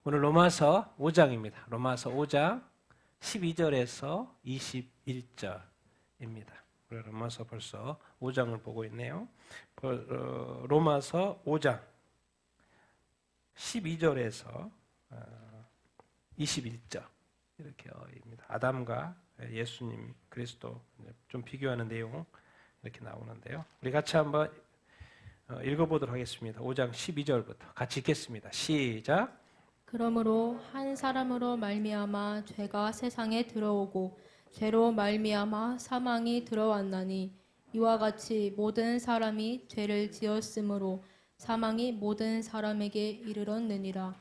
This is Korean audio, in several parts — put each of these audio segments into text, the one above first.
오늘 로마서 5장입니다. 로마서 5장 12절에서 21절입니다. 로마서 벌써 5장을 보고 있네요. 로마서 5장 12절에서 21절 이렇게입니다. 아담과 예수님 그리스도 좀 비교하는 내용 이렇게 나오는데요. 우리 같이 한번 읽어보도록 하겠습니다. 5장 12절부터 같이 읽겠습니다. 시작. 그러므로 한 사람으로 말미암아 죄가 세상에 들어오고 죄로 말미암아 사망이 들어왔나니 이와 같이 모든 사람이 죄를 지었으므로 사망이 모든 사람에게 이르렀느니라.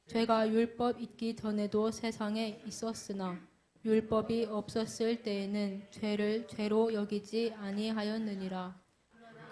죄가 율법 있기 전에도 세상에 있었으나 율법이 없었을 때에는 죄를 죄로 여기지 아니하였느니라.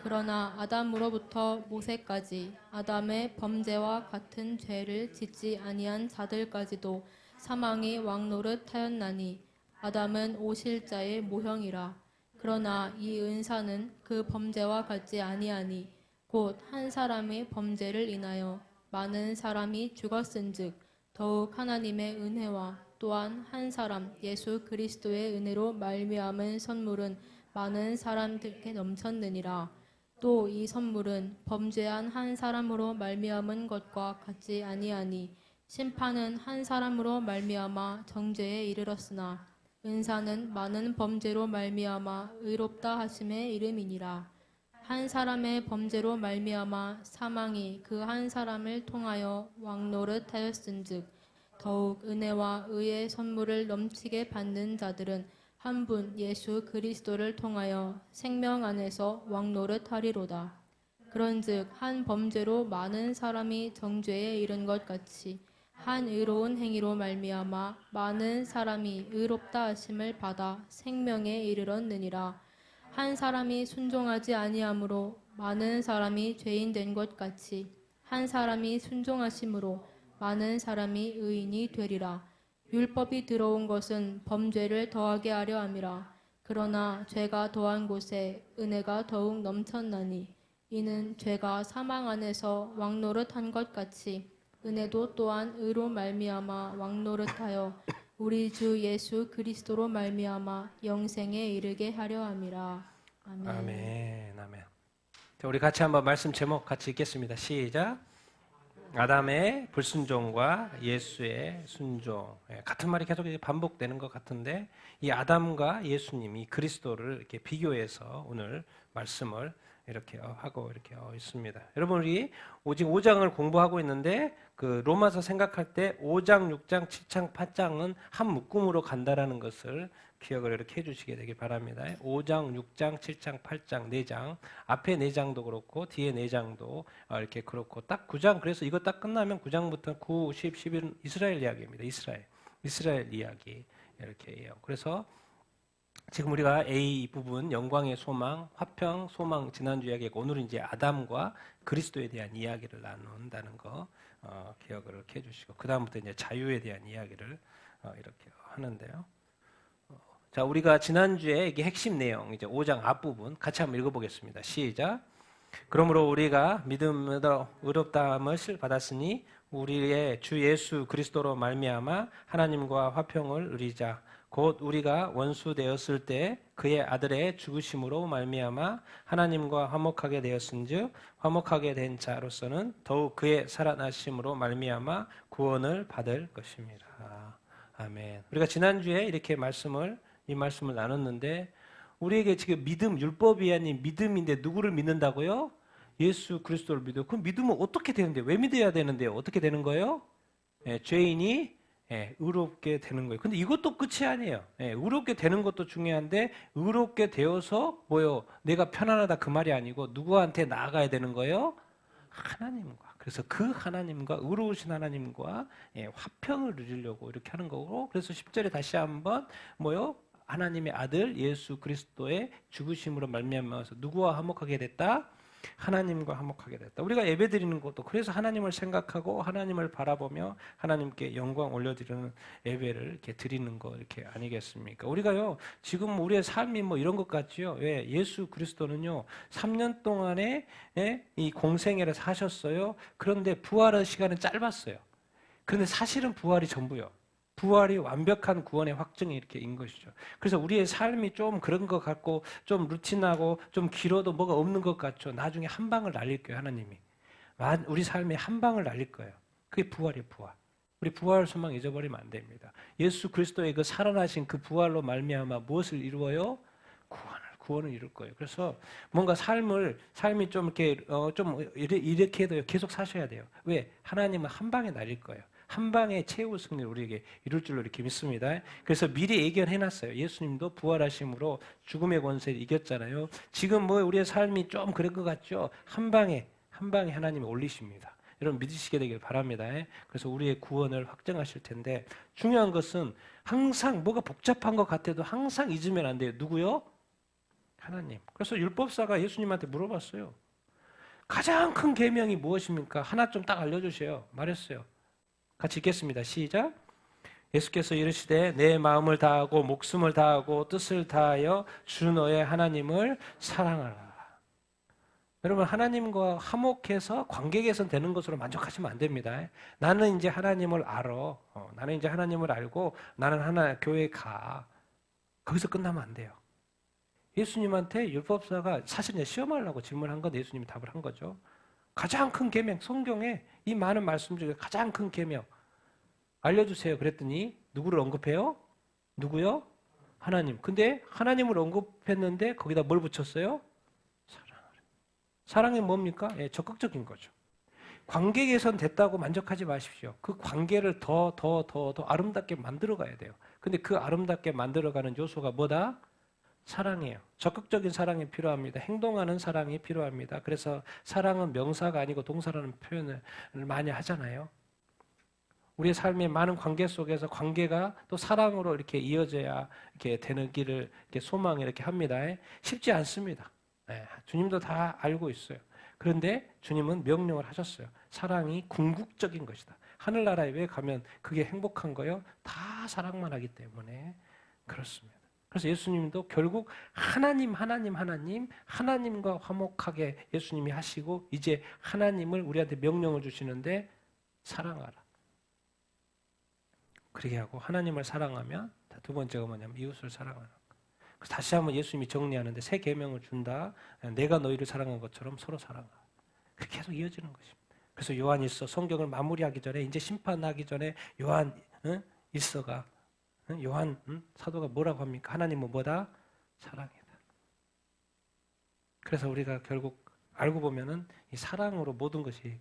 그러나 아담으로부터 모세까지 아담의 범죄와 같은 죄를 짓지 아니한 자들까지도 사망이 왕노릇하였나니 아담은 오실자의 모형이라. 그러나 이 은사는 그 범죄와 같지 아니하니 곧 한 사람의 범죄를 인하여 많은 사람이 죽었은즉 더욱 하나님의 은혜와 또한 한 사람 예수 그리스도의 은혜로 말미암은 선물은 많은 사람들께 넘쳤느니라. 또 이 선물은 범죄한 한 사람으로 말미암은 것과 같지 아니하니 심판은 한 사람으로 말미암아 정죄에 이르렀으나 은사는 많은 범죄로 말미암아 의롭다 하심의 이름이니라. 한 사람의 범죄로 말미암아 사망이 그 한 사람을 통하여 왕노릇하였은즉 더욱 은혜와 의의 선물을 넘치게 받는 자들은 한 분 예수 그리스도를 통하여 생명 안에서 왕노릇하리로다. 그런즉 한 범죄로 많은 사람이 정죄에 이른 것 같이 한 의로운 행위로 말미암아 많은 사람이 의롭다 하심을 받아 생명에 이르렀느니라. 한 사람이 순종하지 아니함으로 많은 사람이 죄인 된 것 같이 한 사람이 순종하심으로 많은 사람이 의인이 되리라. 율법이 들어온 것은 범죄를 더하게 하려 함이라. 그러나 죄가 더한 곳에 은혜가 더욱 넘쳤나니 이는 죄가 사망 안에서 왕노릇한 것 같이 은혜도 또한 의로 말미암아 왕노릇하여 우리 주 예수 그리스도로 말미암아 영생에 이르게 하려 함이라. 아멘. 아멘. 아멘. 자, 우리 같이 한번 말씀 제목 같이 읽겠습니다. 시작. 아담의 불순종과 예수의 순종. 같은 말이 계속 반복되는 것 같은데 이 아담과 예수님, 이 그리스도를 이렇게 비교해서 오늘 말씀을 이렇게 하고 이렇게 있습니다. 여러분 우리 오직 5장을 공부하고 있는데 그 로마서 생각할 때 5장, 6장, 7장, 8장은 한 묶음으로 간다라는 것을 기억을 이렇게 해주시게 되길 바랍니다. 5장, 6장, 7장, 8장, 4장 앞에 4장도 그렇고 뒤에 4장도 이렇게 그렇고 딱 9장 그래서 이거 딱 끝나면 9장부터 9, 10, 11은 이스라엘 이야기입니다. 이스라엘 이야기 이렇게 해요. 그래서 지금 우리가 A 부분 영광의 소망, 화평, 소망 지난주 이야기고 오늘은 이제 아담과 그리스도에 대한 이야기를 나눈다는 거 기억을 이렇게 해주시고 그 다음부터 이제 자유에 대한 이야기를 이렇게 하는데요. 자, 우리가 지난주에 이게 핵심 내용 이제 5장 앞부분 같이 한번 읽어보겠습니다. 시작. 그러므로 우리가 믿음으로 의롭다함을 받았으니 우리의 주 예수 그리스도로 말미암아 하나님과 화평을 누리자. 곧 우리가 원수 되었을 때 그의 아들의 죽으심으로 말미암아 하나님과 화목하게 되었은즉 화목하게 된 자로서는 더욱 그의 살아나심으로 말미암아 구원을 받을 것입니다. 아멘. 우리가 지난주에 이렇게 이 말씀을 나눴는데 우리에게 지금 믿음, 율법이 아닌 믿음인데 누구를 믿는다고요? 예수 그리스도를 믿어요. 그럼 믿으면 어떻게 되는데? 왜 믿어야 되는데요? 어떻게 되는 거예요? 죄인이 의롭게 되는 거예요. 근데 이것도 끝이 아니에요. 의롭게 되는 것도 중요한데 의롭게 되어서 뭐요? 내가 편안하다 그 말이 아니고 누구한테 나아가야 되는 거예요? 하나님과. 그래서 그 하나님과 의로우신 하나님과 화평을 누리려고 이렇게 하는 거고 그래서 10절에 다시 한번 뭐요? 하나님의 아들 예수 그리스도의 죽으심으로 말미암아서 누구와 화목하게 됐다? 하나님과 화목하게 됐다. 우리가 예배드리는 것도 그래서 하나님을 생각하고 하나님을 바라보며 하나님께 영광 올려드리는 예배를 이렇게 드리는 거 이렇게 아니겠습니까? 우리가요 지금 우리의 삶이 뭐 이런 것 같지요. 왜? 예수 그리스도는요 3년 동안에 이 공생애를 사셨어요. 그런데 부활의 시간은 짧았어요. 그런데 사실은 부활이 전부요. 부활이 완벽한 구원의 확증이 이렇게 인 것이죠. 그래서 우리의 삶이 좀 그런 것 같고 좀 루틴하고 좀 길어도 뭐가 없는 것 같죠. 나중에 한 방을 날릴 거예요, 하나님이. 우리 삶에 한 방을 날릴 거예요. 그게 부활이에요, 부활. 우리 부활 소망 잊어버리면 안 됩니다. 예수 그리스도의 그 살아나신 그 부활로 말미암아 무엇을 이루어요? 구원을 이룰 거예요. 그래서 뭔가 삶이 좀 이렇게 해도 계속 사셔야 돼요. 왜? 하나님은 한 방에 날릴 거예요. 한 방에 최후 승리를 우리에게 이룰 줄로 이렇게 믿습니다. 그래서 미리 예견해놨어요. 예수님도 부활하심으로 죽음의 권세를 이겼잖아요. 지금 뭐 우리의 삶이 좀 그럴 것 같죠? 한 방에 하나님이 올리십니다. 여러분 믿으시게 되길 바랍니다. 그래서 우리의 구원을 확정하실 텐데 중요한 것은 항상 뭐가 복잡한 것 같아도 항상 잊으면 안 돼요. 누구요? 하나님. 그래서 율법사가 예수님한테 물어봤어요. 가장 큰 계명이 무엇입니까? 하나 좀 딱 알려주세요. 말했어요. 같이 읽겠습니다. 시작. 예수께서 이르시되 내 마음을 다하고 목숨을 다하고 뜻을 다하여 주 너의 하나님을 사랑하라. 여러분 하나님과 화목해서 관계 개선되는 것으로 만족하시면 안 됩니다. 나는 이제 하나님을 알아. 나는 이제 하나님을 알고 나는 교회에 가. 거기서 끝나면 안 돼요. 예수님한테 율법사가 사실 이제 시험하려고 질문한 건데 예수님이 답을 한 거죠. 가장 큰 계명, 성경에 이 많은 말씀 중에 가장 큰 계명 알려주세요. 그랬더니 누구를 언급해요? 누구요? 하나님. 근데 하나님을 언급했는데 거기다 뭘 붙였어요? 사랑이 뭡니까? 예, 적극적인 거죠. 관계 개선 됐다고 만족하지 마십시오. 그 관계를 더 아름답게 만들어 가야 돼요. 근데 그 아름답게 만들어가는 요소가 뭐다? 사랑이에요. 적극적인 사랑이 필요합니다. 행동하는 사랑이 필요합니다. 그래서 사랑은 명사가 아니고 동사라는 표현을 많이 하잖아요. 우리의 삶의 많은 관계 속에서 관계가 또 사랑으로 이렇게 이어져야 이렇게 되는 길을 이렇게 소망을 이렇게 합니다. 쉽지 않습니다. 네, 주님도 다 알고 있어요. 그런데 주님은 명령을 하셨어요. 사랑이 궁극적인 것이다. 하늘나라에 왜 가면 그게 행복한 거요? 다 사랑만 하기 때문에 그렇습니다. 그래서 예수님도 결국 하나님과 화목하게 예수님이 하시고 이제 하나님을 우리한테 명령을 주시는데 사랑하라. 그렇게 하고 하나님을 사랑하면 두 번째가 뭐냐면 이웃을 사랑하는 거. 다시 한번 예수님이 정리하는데 새 계명을 준다. 내가 너희를 사랑한 것처럼 서로 사랑하라. 그렇게 계속 이어지는 것입니다. 그래서 요한일서 성경을 마무리하기 전에 이제 심판하기 전에 요한일서가 요한 사도가 뭐라고 합니까? 하나님은 뭐다? 사랑이다. 그래서 우리가 결국 알고 보면은 이 사랑으로 모든 것이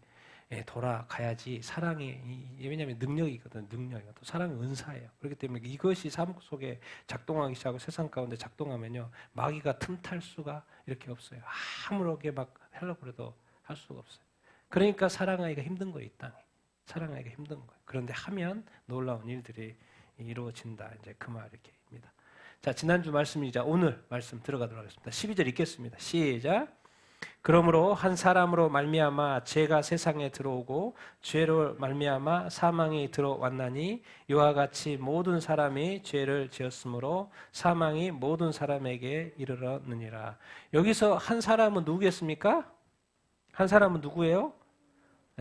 돌아가야지. 사랑이 왜냐하면 능력이거든. 능력이고 또 사랑은 은사예요. 그렇기 때문에 이것이 삶 속에 작동하기 시작하고 세상 가운데 작동하면요 마귀가 틈탈 수가 이렇게 없어요. 아무렇게 막 하려고 해도 할 수가 없어요. 그러니까 사랑하기가 힘든 거예요. 이 땅에. 사랑하기가 힘든 거예요. 그런데 하면 놀라운 일들이 이루어진다. 이제 그 말입니다. 자, 지난주 말씀이자 오늘 말씀 들어가도록 하겠습니다. 12절 읽겠습니다. 시작. 그러므로 한 사람으로 말미암아 죄가 세상에 들어오고 죄로 말미암아 사망이 들어왔나니 이와 같이 모든 사람이 죄를 지었으므로 사망이 모든 사람에게 이르렀느니라. 여기서 한 사람은 누구겠습니까? 한 사람은 누구예요?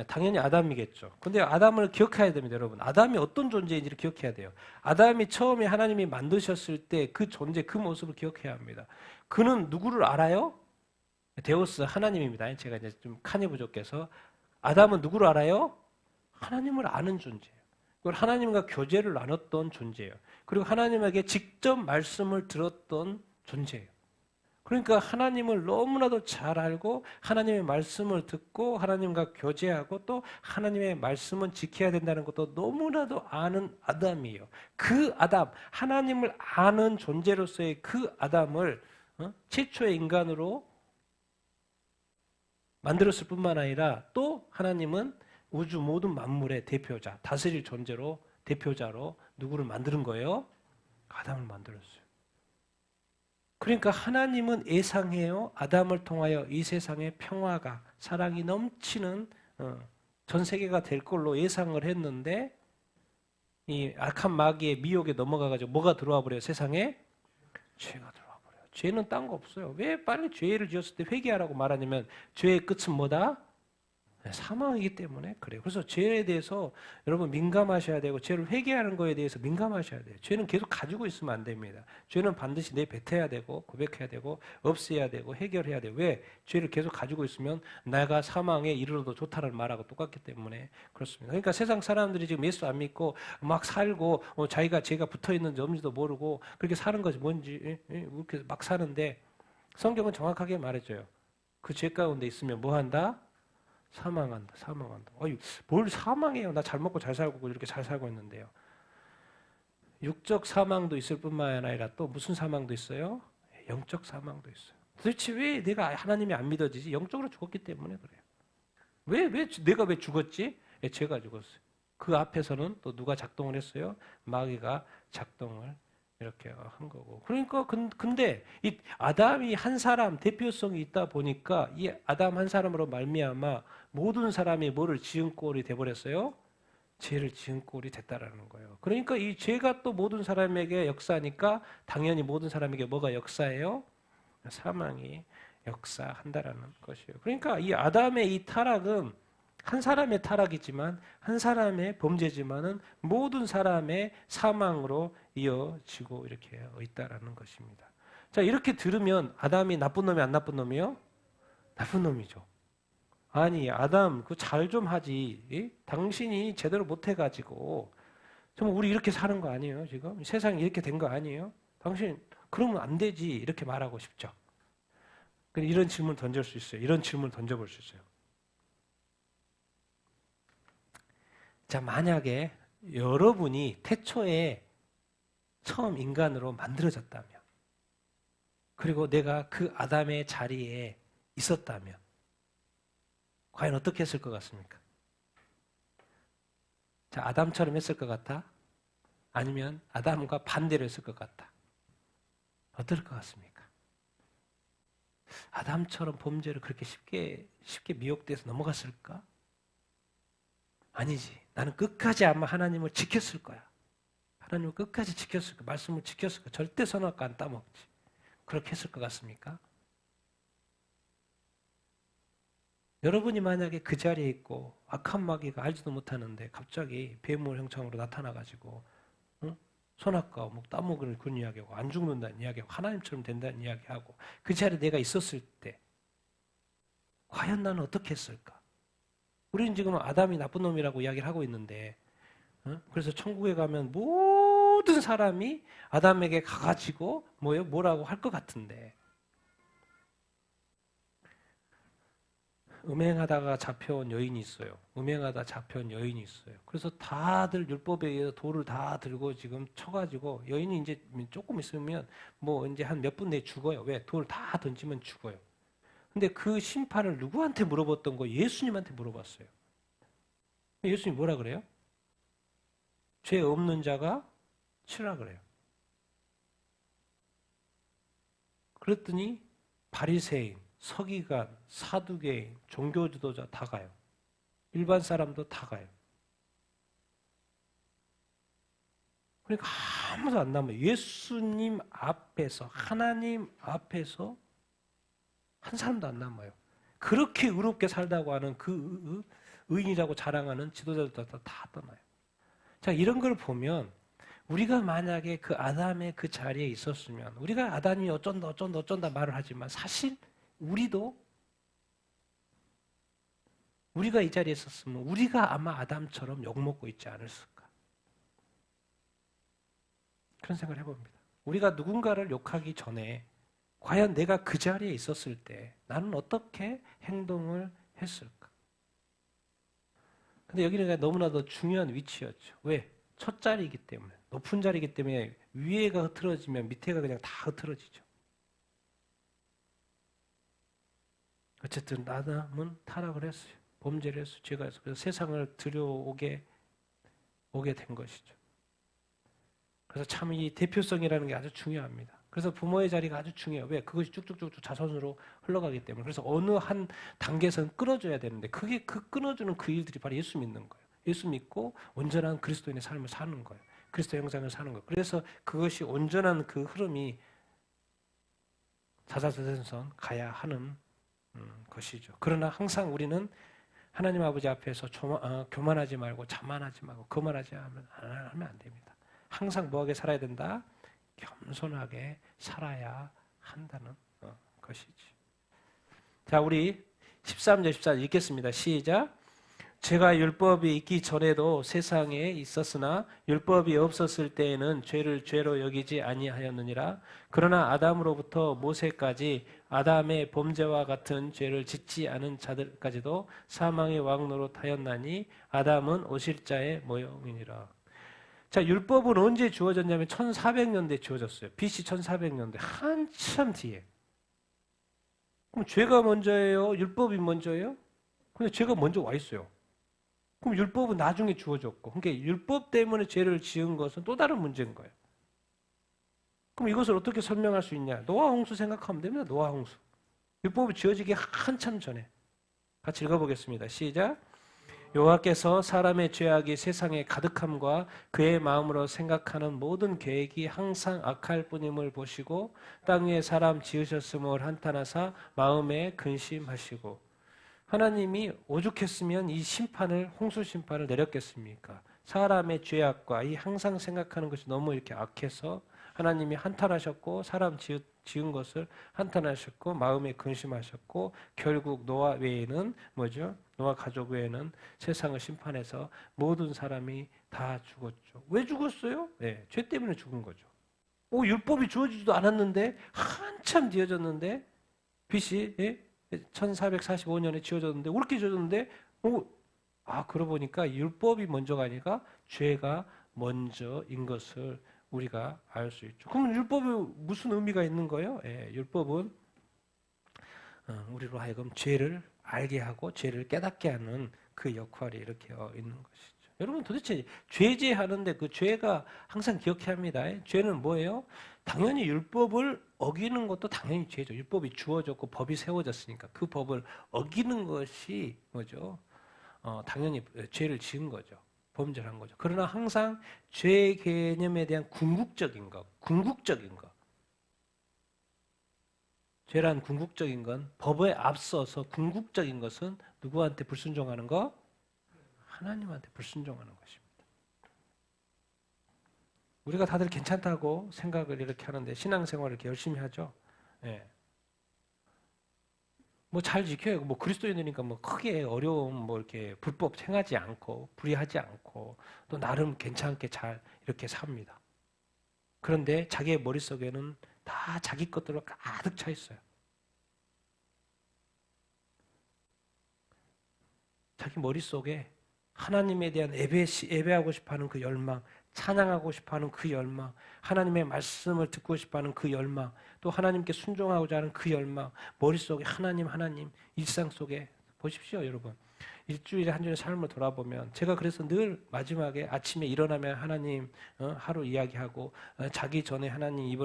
당연히 아담이겠죠. 근데 아담을 기억해야 됩니다, 여러분. 아담이 어떤 존재인지를 기억해야 돼요. 아담이 처음에 하나님이 만드셨을 때 그 존재, 그 모습을 기억해야 합니다. 그는 누구를 알아요? 데우스 하나님입니다. 제가 이제 좀 칸이 부족해서 아담은 누구를 알아요? 하나님을 아는 존재예요. 그걸 하나님과 교제를 나눴던 존재예요. 그리고 하나님에게 직접 말씀을 들었던 존재예요. 그러니까 하나님을 너무나도 잘 알고 하나님의 말씀을 듣고 하나님과 교제하고 또 하나님의 말씀은 지켜야 된다는 것도 너무나도 아는 아담이에요. 그 아담, 하나님을 아는 존재로서의 그 아담을 최초의 인간으로 만들었을 뿐만 아니라 또 하나님은 우주 모든 만물의 대표자, 다스릴 존재로 대표자로 누구를 만드는 거예요? 아담을 만들었어요. 그러니까 하나님은 예상해요. 아담을 통하여 이 세상에 평화가 사랑이 넘치는 전 세계가 될 걸로 예상을 했는데 이 악한 마귀의 미혹에 넘어가가지고 뭐가 들어와 버려요? 세상에 죄가 들어와 버려요. 죄는 딴 거 없어요. 왜 빨리 죄를 지었을 때 회개하라고 말하냐면 죄의 끝은 뭐다? 사망이기 때문에 그래요. 그래서 죄에 대해서 여러분 민감하셔야 되고 죄를 회개하는 거에 대해서 민감하셔야 돼요. 죄는 계속 가지고 있으면 안 됩니다. 죄는 반드시 내뱉어야 되고 고백해야 되고 없애야 되고 해결해야 돼요. 왜? 죄를 계속 가지고 있으면 내가 사망에 이르러도 좋다는 말하고 똑같기 때문에 그렇습니다. 그러니까 세상 사람들이 지금 예수 안 믿고 막 살고 자기가 죄가 붙어 있는지 없는지도 모르고 그렇게 사는 것이 뭔지 이렇게 막 사는데 성경은 정확하게 말해줘요. 그 죄 가운데 있으면 뭐 한다? 사망한다. 사망한다. 어이, 뭘 사망해요? 나 잘 먹고 잘 살고 이렇게 잘 살고 있는데요. 육적 사망도 있을 뿐만 아니라 또 무슨 사망도 있어요? 영적 사망도 있어요. 도대체 왜 내가 하나님이 안 믿어지지? 영적으로 죽었기 때문에 그래요. 내가 왜 죽었지? 죄가 죽었어요. 그 앞에서는 또 누가 작동을 했어요? 마귀가 작동을 이렇게 한 거고. 그러니까 근데 이 아담이 한 사람 대표성이 있다 보니까 이 아담 한 사람으로 말미암아 모든 사람이 뭐를 지은 꼴이 돼 버렸어요? 죄를 지은 꼴이 됐다라는 거예요. 그러니까 이 죄가 또 모든 사람에게 역사니까 당연히 모든 사람에게 뭐가 역사예요? 사망이 역사한다라는 것이에요. 그러니까 이 아담의 이 타락은 한 사람의 타락이지만 한 사람의 범죄지만은 모든 사람의 사망으로 이어지고 이렇게 있다라는 것입니다. 자, 이렇게 들으면 아담이 나쁜 놈이 안 나쁜 놈이요? 나쁜 놈이죠. 아니, 아담, 그 잘 좀 하지. 예? 당신이 제대로 못 해가지고 정말 우리 이렇게 사는 거 아니에요, 지금? 세상이 이렇게 된 거 아니에요? 당신 그러면 안 되지. 이렇게 말하고 싶죠. 근데 이런 질문 던질 수 있어요. 이런 질문 던져볼 수 있어요. 자, 만약에 여러분이 태초에 처음 인간으로 만들어졌다면, 그리고 내가 그 아담의 자리에 있었다면, 과연 어떻게 했을 것 같습니까? 자, 아담처럼 했을 것 같아? 아니면 아담과 반대로 했을 것 같아? 어떨 것 같습니까? 아담처럼 범죄를 그렇게 쉽게 미혹돼서 넘어갔을까? 아니지. 나는 끝까지 아마 하나님을 지켰을 거야. 하나님을 끝까지 지켰을 거야. 말씀을 지켰을 거야. 절대 선악과 안 따먹지. 그렇게 했을 것 같습니까? 여러분이 만약에 그 자리에 있고 악한 마귀가 알지도 못하는데 갑자기 괴물 형상으로 나타나가지고 선악과 따먹을 그런 이야기하고 안 죽는다는 이야기하고 하나님처럼 된다는 이야기하고 그 자리에 내가 있었을 때 과연 나는 어떻게 했을까? 우리는 지금 아담이 나쁜 놈이라고 이야기를 하고 있는데 그래서 천국에 가면 모든 사람이 아담에게 가가지고 뭐라고 할 것 같은데 음행하다가 잡혀온 여인이 있어요. 음행하다 잡혀온 여인이 있어요. 그래서 다들 율법에 의해서 돌을 다 들고 지금 쳐가지고 여인이 이제 조금 있으면 이제 한 몇 분 내에 죽어요. 왜? 돌 다 던지면 죽어요. 근데 그 심판을 누구한테 물어봤던 거? 예수님한테 물어봤어요. 예수님이 뭐라 그래요? 죄 없는 자가 치라 그래요. 그랬더니 바리새인, 서기관, 사두개인, 종교 지도자 다 가요. 일반 사람도 다 가요. 그러니까 아무도 안 남아요. 예수님 앞에서, 하나님 앞에서 한 사람도 안 남아요. 그렇게 의롭게 살다고 하는 그 의인이라고 자랑하는 지도자들도 다 떠나요. 자, 이런 걸 보면 우리가 만약에 그 아담의 그 자리에 있었으면 우리가 아담이 어쩐다 말을 하지만 사실 우리가 이 자리에 있었으면 우리가 아마 아담처럼 욕먹고 있지 않았을까? 그런 생각을 해봅니다. 우리가 누군가를 욕하기 전에 과연 내가 그 자리에 있었을 때 나는 어떻게 행동을 했을까? 근데 여기는 너무나도 중요한 위치였죠. 왜? 첫 자리이기 때문에, 높은 자리이기 때문에 위에가 흐트러지면 밑에가 그냥 다 흐트러지죠. 어쨌든 아담은 타락을 했어요. 범죄를 했어요. 죄가 했어요. 그래서 세상을 들여오게 된 것이죠. 그래서 참 이 대표성이라는 게 아주 중요합니다. 그래서 부모의 자리가 아주 중요해요. 왜? 그것이 쭉쭉쭉 자손으로 흘러가기 때문에. 그래서 어느 한 단계에서는 끊어줘야 되는데 그게 끊어주는 그 일들이 바로 예수 믿는 거예요. 예수 믿고 온전한 그리스도인의 삶을 사는 거예요. 그리스도 형상을 사는 거예요. 그래서 그것이 온전한 그 흐름이 자자자전선 가야 하는 것이죠. 그러나 항상 우리는 하나님 아버지 앞에서 교만하지 말고 자만하지 말고 거만하지 하면 안 됩니다. 항상 뭐하게 살아야 된다? 겸손하게 살아야 한다는 것이지. 자, 우리 13절 14절 읽겠습니다. 시작. 죄가 율법이 있기 전에도 세상에 있었으나 율법이 없었을 때에는 죄를 죄로 여기지 아니하였느니라. 그러나 아담으로부터 모세까지 아담의 범죄와 같은 죄를 짓지 않은 자들까지도 사망의 왕 노릇하였나니 아담은 오실 자의 모형이니라. 자, 율법은 언제 주어졌냐면 1400년대에 주어졌어요. BC 1400년대 한참 뒤에. 그럼 죄가 먼저예요? 율법이 먼저예요? 근데 죄가 먼저 와 있어요. 그럼 율법은 나중에 주어졌고, 그러니까 율법 때문에 죄를 지은 것은 또 다른 문제인 거예요. 그럼 이것을 어떻게 설명할 수 있냐? 노아 홍수 생각하면 됩니다. 노아 홍수. 율법이 지어지기 한참 전에. 같이 읽어보겠습니다. 시작. 여호와께서 사람의 죄악이 세상에 가득함과 그의 마음으로 생각하는 모든 계획이 항상 악할 뿐임을 보시고 땅 위에 사람 지으셨음을 한탄하사 마음에 근심하시고. 하나님이 오죽했으면 이 심판을, 홍수 심판을 내렸겠습니까? 사람의 죄악과 이 항상 생각하는 것이 너무 이렇게 악해서 하나님이 한탄하셨고 사람 지은 것을 한탄하셨고 마음에 근심하셨고 결국 노아 외에는 뭐죠? 노아 가족 외에는 세상을 심판해서 모든 사람이 다 죽었죠. 왜 죽었어요? 네, 죄 때문에 죽은 거죠. 율법이 주어지지도 않았는데 한참 뒤어졌는데 BC 1445년에 지어졌는데 그렇게 지어졌는데 그러고 보니까 율법이 먼저가 아니라 죄가 먼저인 것을 우리가 알 수 있죠. 그럼 율법이 무슨 의미가 있는 거예요? 율법은 우리로 하여금 죄를 알게 하고 죄를 깨닫게 하는 그 역할이 이렇게 있는 것이죠. 여러분 도대체 죄제하는데 그 죄가 항상 기억해야 합니다. 죄는 뭐예요? 당연히 율법을 어기는 것도 당연히 죄죠. 율법이 주어졌고 법이 세워졌으니까 그 법을 어기는 것이 뭐죠? 당연히 죄를 지은 거죠. 범죄를 한 거죠. 그러나 항상 죄 개념에 대한 궁극적인 것. 죄란 궁극적인 건 법에 앞서서 궁극적인 것은 누구한테 불순종하는 거? 하나님한테 불순종하는 것입니다. 우리가 다들 괜찮다고 생각을 이렇게 하는데 신앙생활을 이렇게 열심히 하죠. 뭐 잘 지켜요. 뭐 그리스도인이니까 뭐 크게 어려움 뭐 이렇게 불법 행하지 않고 불의하지 않고 또 나름 괜찮게 잘 이렇게 삽니다. 그런데 자기의 머릿속에는 다 자기 것들로 가득 차 있어요. 자기 머릿속에 하나님에 대한 예배하고 싶어하는 그 열망, 찬양하고 싶어하는 그 열망, 하나님의 말씀을 듣고 싶어하는 그 열망, 또 하나님께 순종하고자 하는 그 열망, 머릿속에 하나님 일상 속에 보십시오, 여러분. 일주일에 한 주의 삶을 돌아보면 제가 그래서 늘 마지막에 아침에 일어나면 하나님 하루 이야기하고 자기 전에 하나님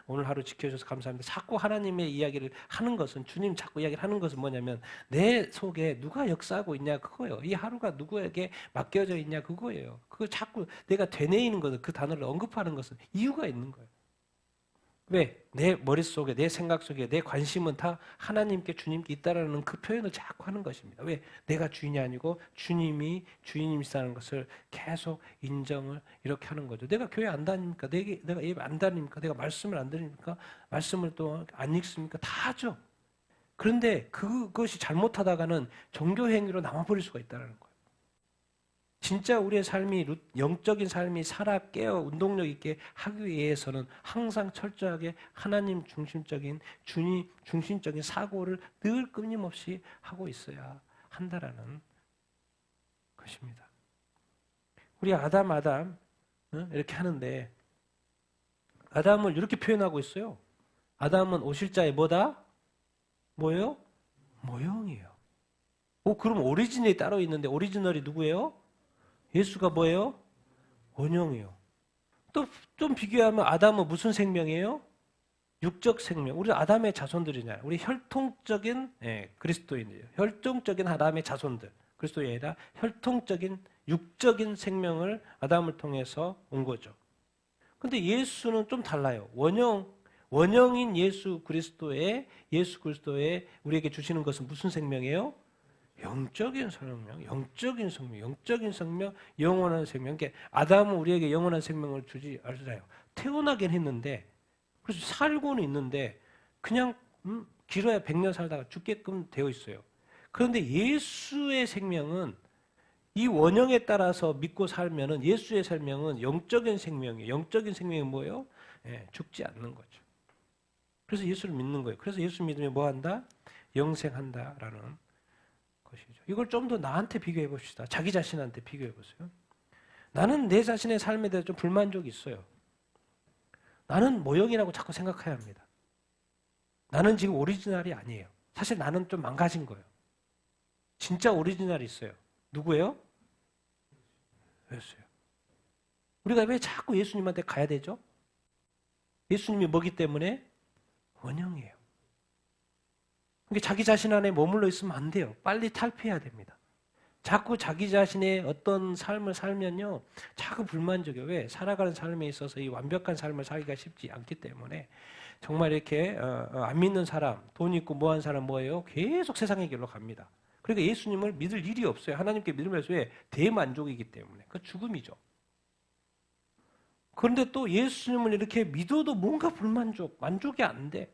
오늘 하루 지켜줘서 감사합니다. 자꾸 하나님의 이야기를 하는 것은 주님 자꾸 이야기를 하는 것은 뭐냐면 내 속에 누가 역사하고 있냐 그거예요. 이 하루가 누구에게 맡겨져 있냐 그거예요. 그걸 자꾸 내가 되뇌이는 것은 그 단어를 언급하는 것은 이유가 있는 거예요. 왜? 내 머릿속에 내 생각 속에 내 관심은 다 하나님께 주님께 있다라는 그 표현을 자꾸 하는 것입니다. 왜? 내가 주인이 아니고 주님이 주인님이시다는 것을 계속 인정을 이렇게 하는 거죠. 내가 교회 안 다닙니까? 내가 예배 안 다닙니까? 내가 말씀을 안 드립니까? 말씀을 또 안 읽습니까? 다 하죠. 그런데 그것이 잘못하다가는 종교 행위로 남아버릴 수가 있다는 거예요. 진짜 우리의 삶이 영적인 삶이 살아 깨어 운동력 있게 하기 위해서는 항상 철저하게 하나님 중심적인 주님 중심적인 사고를 늘 끊임없이 하고 있어야 한다라는 것입니다. 우리 아담 이렇게 하는데 아담을 이렇게 표현하고 있어요. 아담은 오실 자의 뭐다? 뭐예요? 모형이에요. 그럼 오리지널이 따로 있는데 오리지널이 누구예요? 예수가 뭐예요? 원형이에요. 또 좀 비교하면 아담은 무슨 생명이에요? 육적 생명. 우리 아담의 자손들이잖아요. 우리 혈통적인 그리스도인이에요. 혈통적인 아담의 자손들. 그리스도인이 아니라 혈통적인 육적인 생명을 아담을 통해서 온 거죠. 근데 예수는 좀 달라요. 원형인 예수 그리스도의 우리에게 주시는 것은 무슨 생명이에요? 영적인 생명, 영적인 생명, 영적인 생명, 영원한 생명. 그러니까 아담은 우리에게 영원한 생명을 주지 않아요. 태어나긴 했는데, 그래서 살고는 있는데 그냥 길어야 100년 살다가 죽게끔 되어 있어요. 그런데 예수의 생명은 이 원형에 따라서 믿고 살면은 예수의 생명은 영적인 생명이에요. 영적인 생명이 뭐예요? 예, 죽지 않는 거죠. 그래서 예수를 믿는 거예요. 그래서 예수 믿으면 뭐 한다? 영생한다라는 것이죠. 이걸 좀 더 나한테 비교해 봅시다. 자기 자신한테 비교해 보세요. 나는 내 자신의 삶에 대해서 좀 불만족이 있어요. 나는 모형이라고 자꾸 생각해야 합니다. 나는 지금 오리지널이 아니에요. 사실 나는 좀 망가진 거예요. 진짜 오리지널이 있어요. 누구예요? 예수예요. 우리가 왜 자꾸 예수님한테 가야 되죠? 예수님이 뭐기 때문에? 원형이에요. 그러니까 자기 자신 안에 머물러 있으면 안 돼요. 빨리 탈피해야 됩니다. 자꾸 자기 자신의 어떤 삶을 살면요, 자꾸 불만족해요. 왜? 살아가는 삶에 있어서 이 완벽한 삶을 살기가 쉽지 않기 때문에 정말 이렇게 안 믿는 사람, 돈 있고 뭐한 사람 뭐예요? 계속 세상의 길로 갑니다. 그러니까 예수님을 믿을 일이 없어요. 하나님께 믿으면서 왜? 대만족이기 때문에. 그 죽음이죠. 그런데 또 예수님을 이렇게 믿어도 뭔가 불만족, 만족이 안 돼.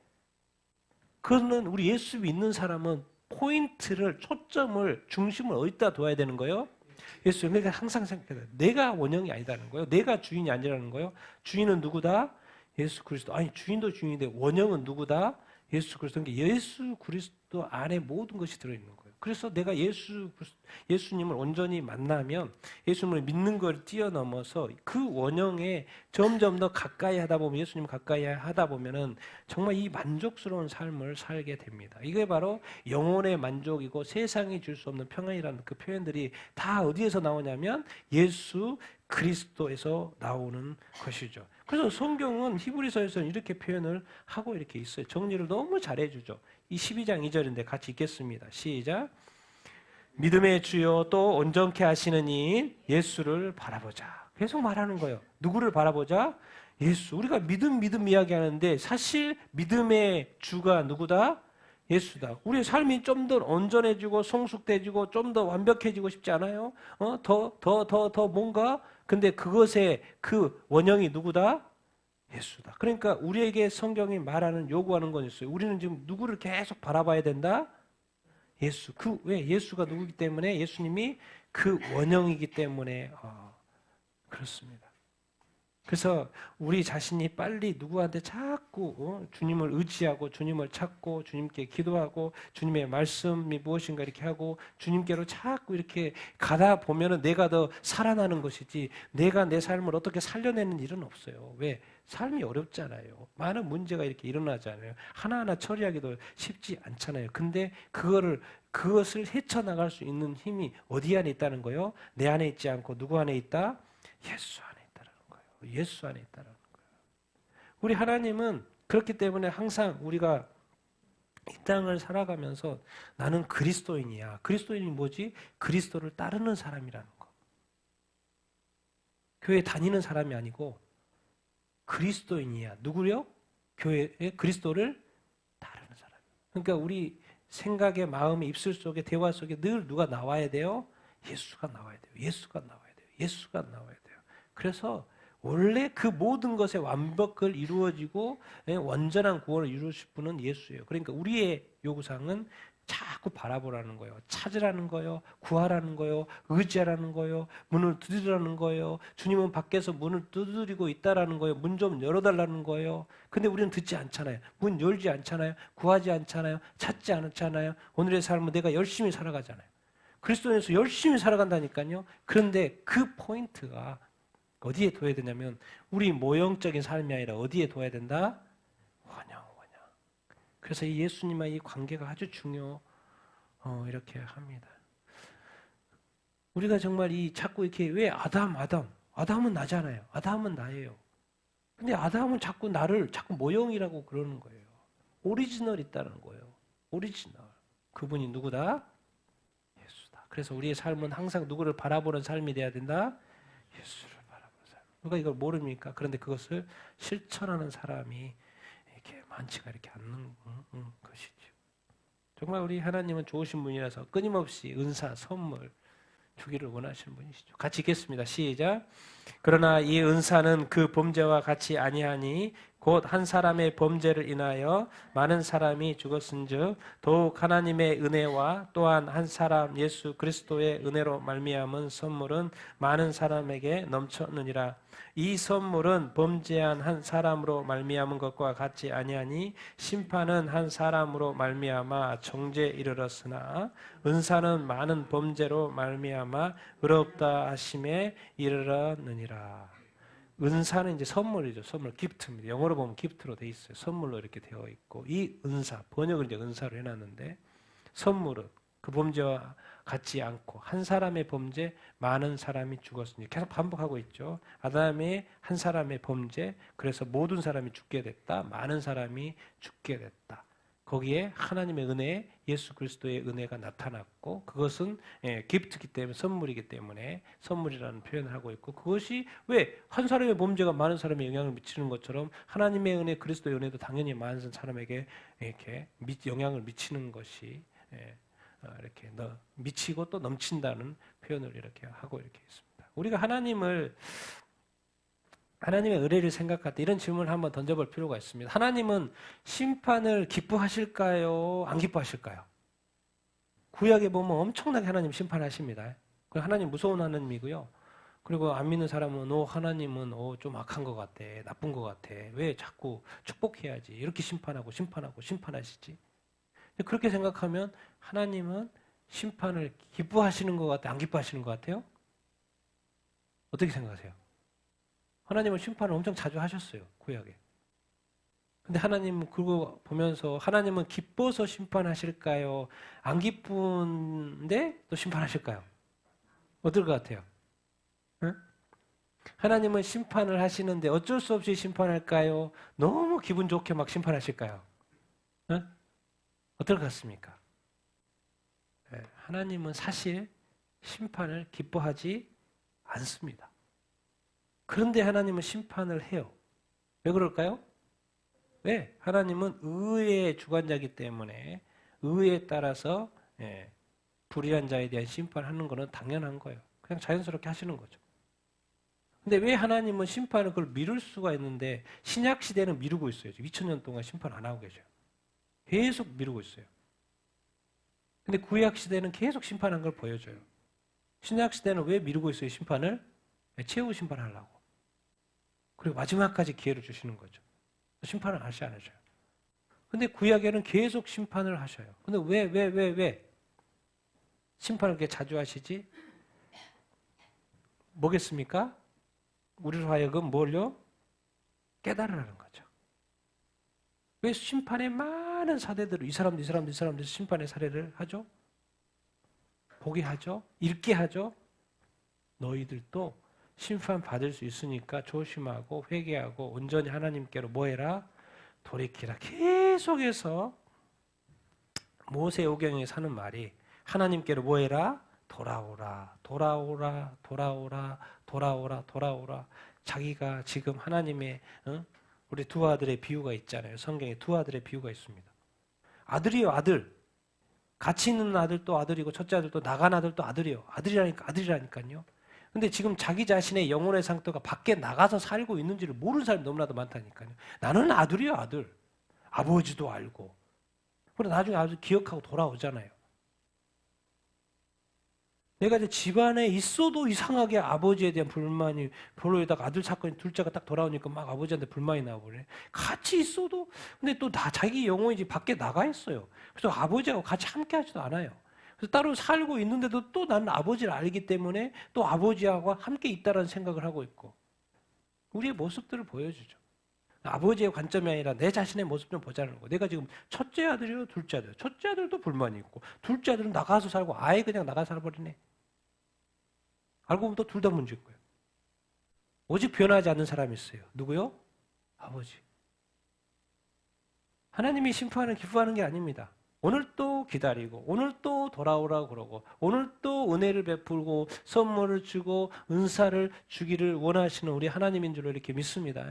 그러면 우리 예수 믿는 사람은 포인트를, 초점을, 중심을 어디다 둬야 되는 거예요? 예수. 그러니까 항상 생각해요. 내가 원형이 아니다는 거예요. 내가 주인이 아니라는 거예요. 주인은 누구다? 예수 그리스도. 아니, 주인도 주인인데 원형은 누구다? 예수 그리스도. 그러니까 예수 그리스도 안에 모든 것이 들어있는 거예요. 그래서 내가 예수님을 온전히 만나면 예수님을 믿는 걸 뛰어넘어서 그 원형에 점점 더 가까이 하다 보면, 예수님 가까이 하다 보면은 정말 이 만족스러운 삶을 살게 됩니다. 이게 바로 영혼의 만족이고 세상이 줄 수 없는 평안이라는 그 표현들이 다 어디에서 나오냐면 예수 그리스도에서 나오는 것이죠. 그래서 성경은 히브리서에서는 이렇게 표현을 하고 이렇게 있어요. 정리를 너무 잘해주죠. 이 12장 2절인데 같이 읽겠습니다. 시작. 믿음의 주요 또 온전케 하시는 이인 예수를 바라보자. 계속 말하는 거예요. 누구를 바라보자? 예수. 우리가 믿음 이야기하는데 사실 믿음의 주가 누구다? 예수다. 우리의 삶이 좀 더 온전해지고 성숙돼지고 좀 더 완벽해지고 싶지 않아요? 더 뭔가? 근데 그것의 그 원형이 누구다? 예수다. 그러니까 우리에게 성경이 말하는, 요구하는 건 있어요. 우리는 지금 누구를 계속 바라봐야 된다? 예수. 왜? 예수가 누구기 때문에? 예수님이 그 원형이기 때문에 그렇습니다. 그래서 우리 자신이 빨리 누구한테 자꾸 주님을 의지하고 주님을 찾고 주님께 기도하고 주님의 말씀이 무엇인가 이렇게 하고 주님께로 자꾸 이렇게 가다 보면은 내가 더 살아나는 것이지 내가 내 삶을 어떻게 살려내는 일은 없어요. 왜? 삶이 어렵잖아요. 많은 문제가 이렇게 일어나잖아요. 하나하나 처리하기도 쉽지 않잖아요. 근데 그것을 헤쳐나갈 수 있는 힘이 어디 안에 있다는 거예요? 내 안에 있지 않고 누구 안에 있다? 예수 안에. 예수 안에 있다는 거예요. 우리 하나님은 그렇기 때문에 항상 우리가 이 땅을 살아가면서 나는 그리스도인이야. 그리스도인이 뭐지? 그리스도를 따르는 사람이라는 거. 교회 다니는 사람이 아니고 그리스도인이야. 누구요? 교회에 그리스도를 따르는 사람. 그러니까 우리 생각의 마음의 입술 속에 대화 속에 늘 누가 나와야 돼요? 예수가 나와야 돼요. 예수가 나와야 돼요. 예수가 나와야 돼요. 그래서 원래 그 모든 것의 완벽을 이루어지고 완전한 구원을 이루실 분은 예수예요. 그러니까 우리의 요구사항은 자꾸 바라보라는 거예요. 찾으라는 거예요. 구하라는 거예요. 의지하라는 거예요. 문을 두드리라는 거예요. 주님은 밖에서 문을 두드리고 있다라는 거예요. 문 좀 열어달라는 거예요. 근데 우리는 듣지 않잖아요. 문 열지 않잖아요. 구하지 않잖아요. 찾지 않잖아요. 오늘의 삶은 내가 열심히 살아가잖아요. 그리스도에서 열심히 살아간다니까요. 그런데 그 포인트가 어디에 둬야 되냐면 우리 모형적인 삶이 아니라 어디에 둬야 된다? 원형. 그래서 이 예수님과의 이 관계가 아주 이렇게 합니다. 우리가 정말 자꾸 이렇게 왜 아담은 나잖아요. 아담은 나예요. 근데 아담은 자꾸 나를 자꾸 모형이라고 그러는 거예요. 오리지널 있다는 거예요. 오리지널. 그분이 누구다? 예수다. 그래서 우리의 삶은 항상 누구를 바라보는 삶이 돼야 된다? 예수를. 누가 이걸 모릅니까? 그런데 그것을 실천하는 사람이 이렇게 많지가 이렇게 않는 것이죠. 정말 우리 하나님은 좋으신 분이라서 끊임없이 은사, 선물 주기를 원하시는 분이시죠. 같이 읽겠습니다. 시작. 그러나 이 은사는 그 범죄와 같이 아니하니 곧 한 사람의 범죄를 인하여 많은 사람이 죽었은즉 더욱 하나님의 은혜와 또한 한 사람 예수 그리스도의 은혜로 말미암은 선물은 많은 사람에게 넘쳤느니라. 이 선물은 범죄한 한 사람으로 말미암은 것과 같이 아니하니 심판은 한 사람으로 말미암아 정죄에 이르렀으나 은사는 많은 범죄로 말미암아 의롭다 하심에 이르렀느니라. 은사는 이제 선물이죠. 선물, 기프트입니다. 영어로 보면 기프트로 돼 있어요. 선물로 이렇게 되어 있고 이 은사, 번역을 이제 은사로 해놨는데 선물은 그 범죄와 같지 않고 한 사람의 범죄 많은 사람이 죽었으니 계속 반복하고 있죠. 아담의 한 사람의 범죄 그래서 모든 사람이 죽게 됐다. 많은 사람이 죽게 됐다. 거기에 하나님의 은혜, 예수 그리스도의 은혜가 나타났고 그것은 기프트이기 때문에 선물이기 때문에 선물이라는 표현을 하고 있고 그것이 왜 한 사람의 범죄가 많은 사람에 영향을 미치는 것처럼 하나님의 은혜, 그리스도의 은혜도 당연히 많은 사람에게 이렇게 영향을 미치는 것이 이렇게 미치고 또 넘친다는 표현을 이렇게 하고 이렇게 있습니다. 우리가 하나님의 은혜를 생각할 때 이런 질문을 한번 던져볼 필요가 있습니다. 하나님은 심판을 기뻐하실까요? 안 기뻐하실까요? 구약에 보면 엄청나게 하나님 심판하십니다. 하나님 무서운 하나님이고요. 그리고 안 믿는 사람은 하나님은 좀 악한 것 같아. 나쁜 것 같아. 왜 자꾸 축복해야지. 이렇게 심판하시지. 그렇게 생각하면 하나님은 심판을 기뻐하시는 것 같아요? 안 기뻐하시는 것 같아요? 어떻게 생각하세요? 하나님은 심판을 엄청 자주 하셨어요. 구약에. 근데 하나님은 그거 보면서 하나님은 기뻐서 심판하실까요? 안 기쁜데 또 심판하실까요? 어떨 것 같아요? 응? 하나님은 심판을 하시는데 어쩔 수 없이 심판할까요? 너무 기분 좋게 막 심판하실까요? 응? 어떨 것 같습니까? 하나님은 사실 심판을 기뻐하지 않습니다. 그런데 하나님은 심판을 해요. 왜 그럴까요? 왜? 하나님은 의의 주관자이기 때문에 의에 따라서 불의한 자에 대한 심판하는 것은 당연한 거예요. 그냥 자연스럽게 하시는 거죠. 근데 왜 하나님은 심판을 그걸 미룰 수가 있는데 신약 시대는 미루고 있어요. 2000년 동안 심판 안 하고 계셔요. 계속 미루고 있어요. 근데 구약 시대는 계속 심판한 걸 보여줘요. 신약 시대는 왜 미루고 있어요? 심판을? 최후 심판하려고. 그리고 마지막까지 기회를 주시는 거죠. 심판을 하지 않으셔요. 근데 구약에는 계속 심판을 하셔요. 근데 왜? 심판을 그렇게 자주 하시지? 뭐겠습니까? 우리로 하여금 뭘요? 깨달으라는 거죠. 왜 심판의 많은 사례들을 이 사람들 심판의 사례를 하죠? 보게 하죠? 읽게 하죠? 너희들도 심판 받을 수 있으니까 조심하고 회개하고 온전히 하나님께로 뭐해라? 돌이키라. 계속해서 모세오경에 사는 말이 하나님께로 뭐해라? 돌아오라. 자기가 지금 하나님의 우리 두 아들의 비유가 있잖아요. 성경에 두 아들의 비유가 있습니다. 아들이요, 아들. 같이 있는 아들도 아들이고 첫째 아들도 나간 아들도 아들이요. 아들이라니까요. 근데 지금 자기 자신의 영혼의 상태가 밖에 나가서 살고 있는지를 모르는 사람이 너무나도 많다니까요. 나는 아들이요, 아들. 아버지도 알고. 그러나 나중에 아주 기억하고 돌아오잖아요. 내가 이제 집안에 있어도 이상하게 아버지에 대한 불만이 별로에다가 아들 사건이 둘째가 딱 돌아오니까 막 아버지한테 불만이 나오네. 같이 있어도 근데 또 다 자기 영혼이 밖에 나가 있어요. 그래서 아버지하고 같이 함께 하지도 않아요. 그래서 따로 살고 있는데도 또 나는 아버지를 알기 때문에 또 아버지하고 함께 있다라는 생각을 하고 있고 우리의 모습들을 보여주죠. 아버지의 관점이 아니라 내 자신의 모습 좀 보자는 거. 내가 지금 첫째 아들이요, 둘째 아들. 첫째 아들도 불만이 있고 둘째 아들은 나가서 살고 아예 그냥 나가 살아버리네. 알고 보면 또 둘 다 문제일 거예요. 오직 변하지 않는 사람이 있어요. 누구요? 아버지. 하나님이 심판을 기뻐하는 게 아닙니다. 오늘 또 기다리고 오늘 또 돌아오라고 그러고 오늘 또 은혜를 베풀고 선물을 주고 은사를 주기를 원하시는 우리 하나님인 줄로 이렇게 믿습니다.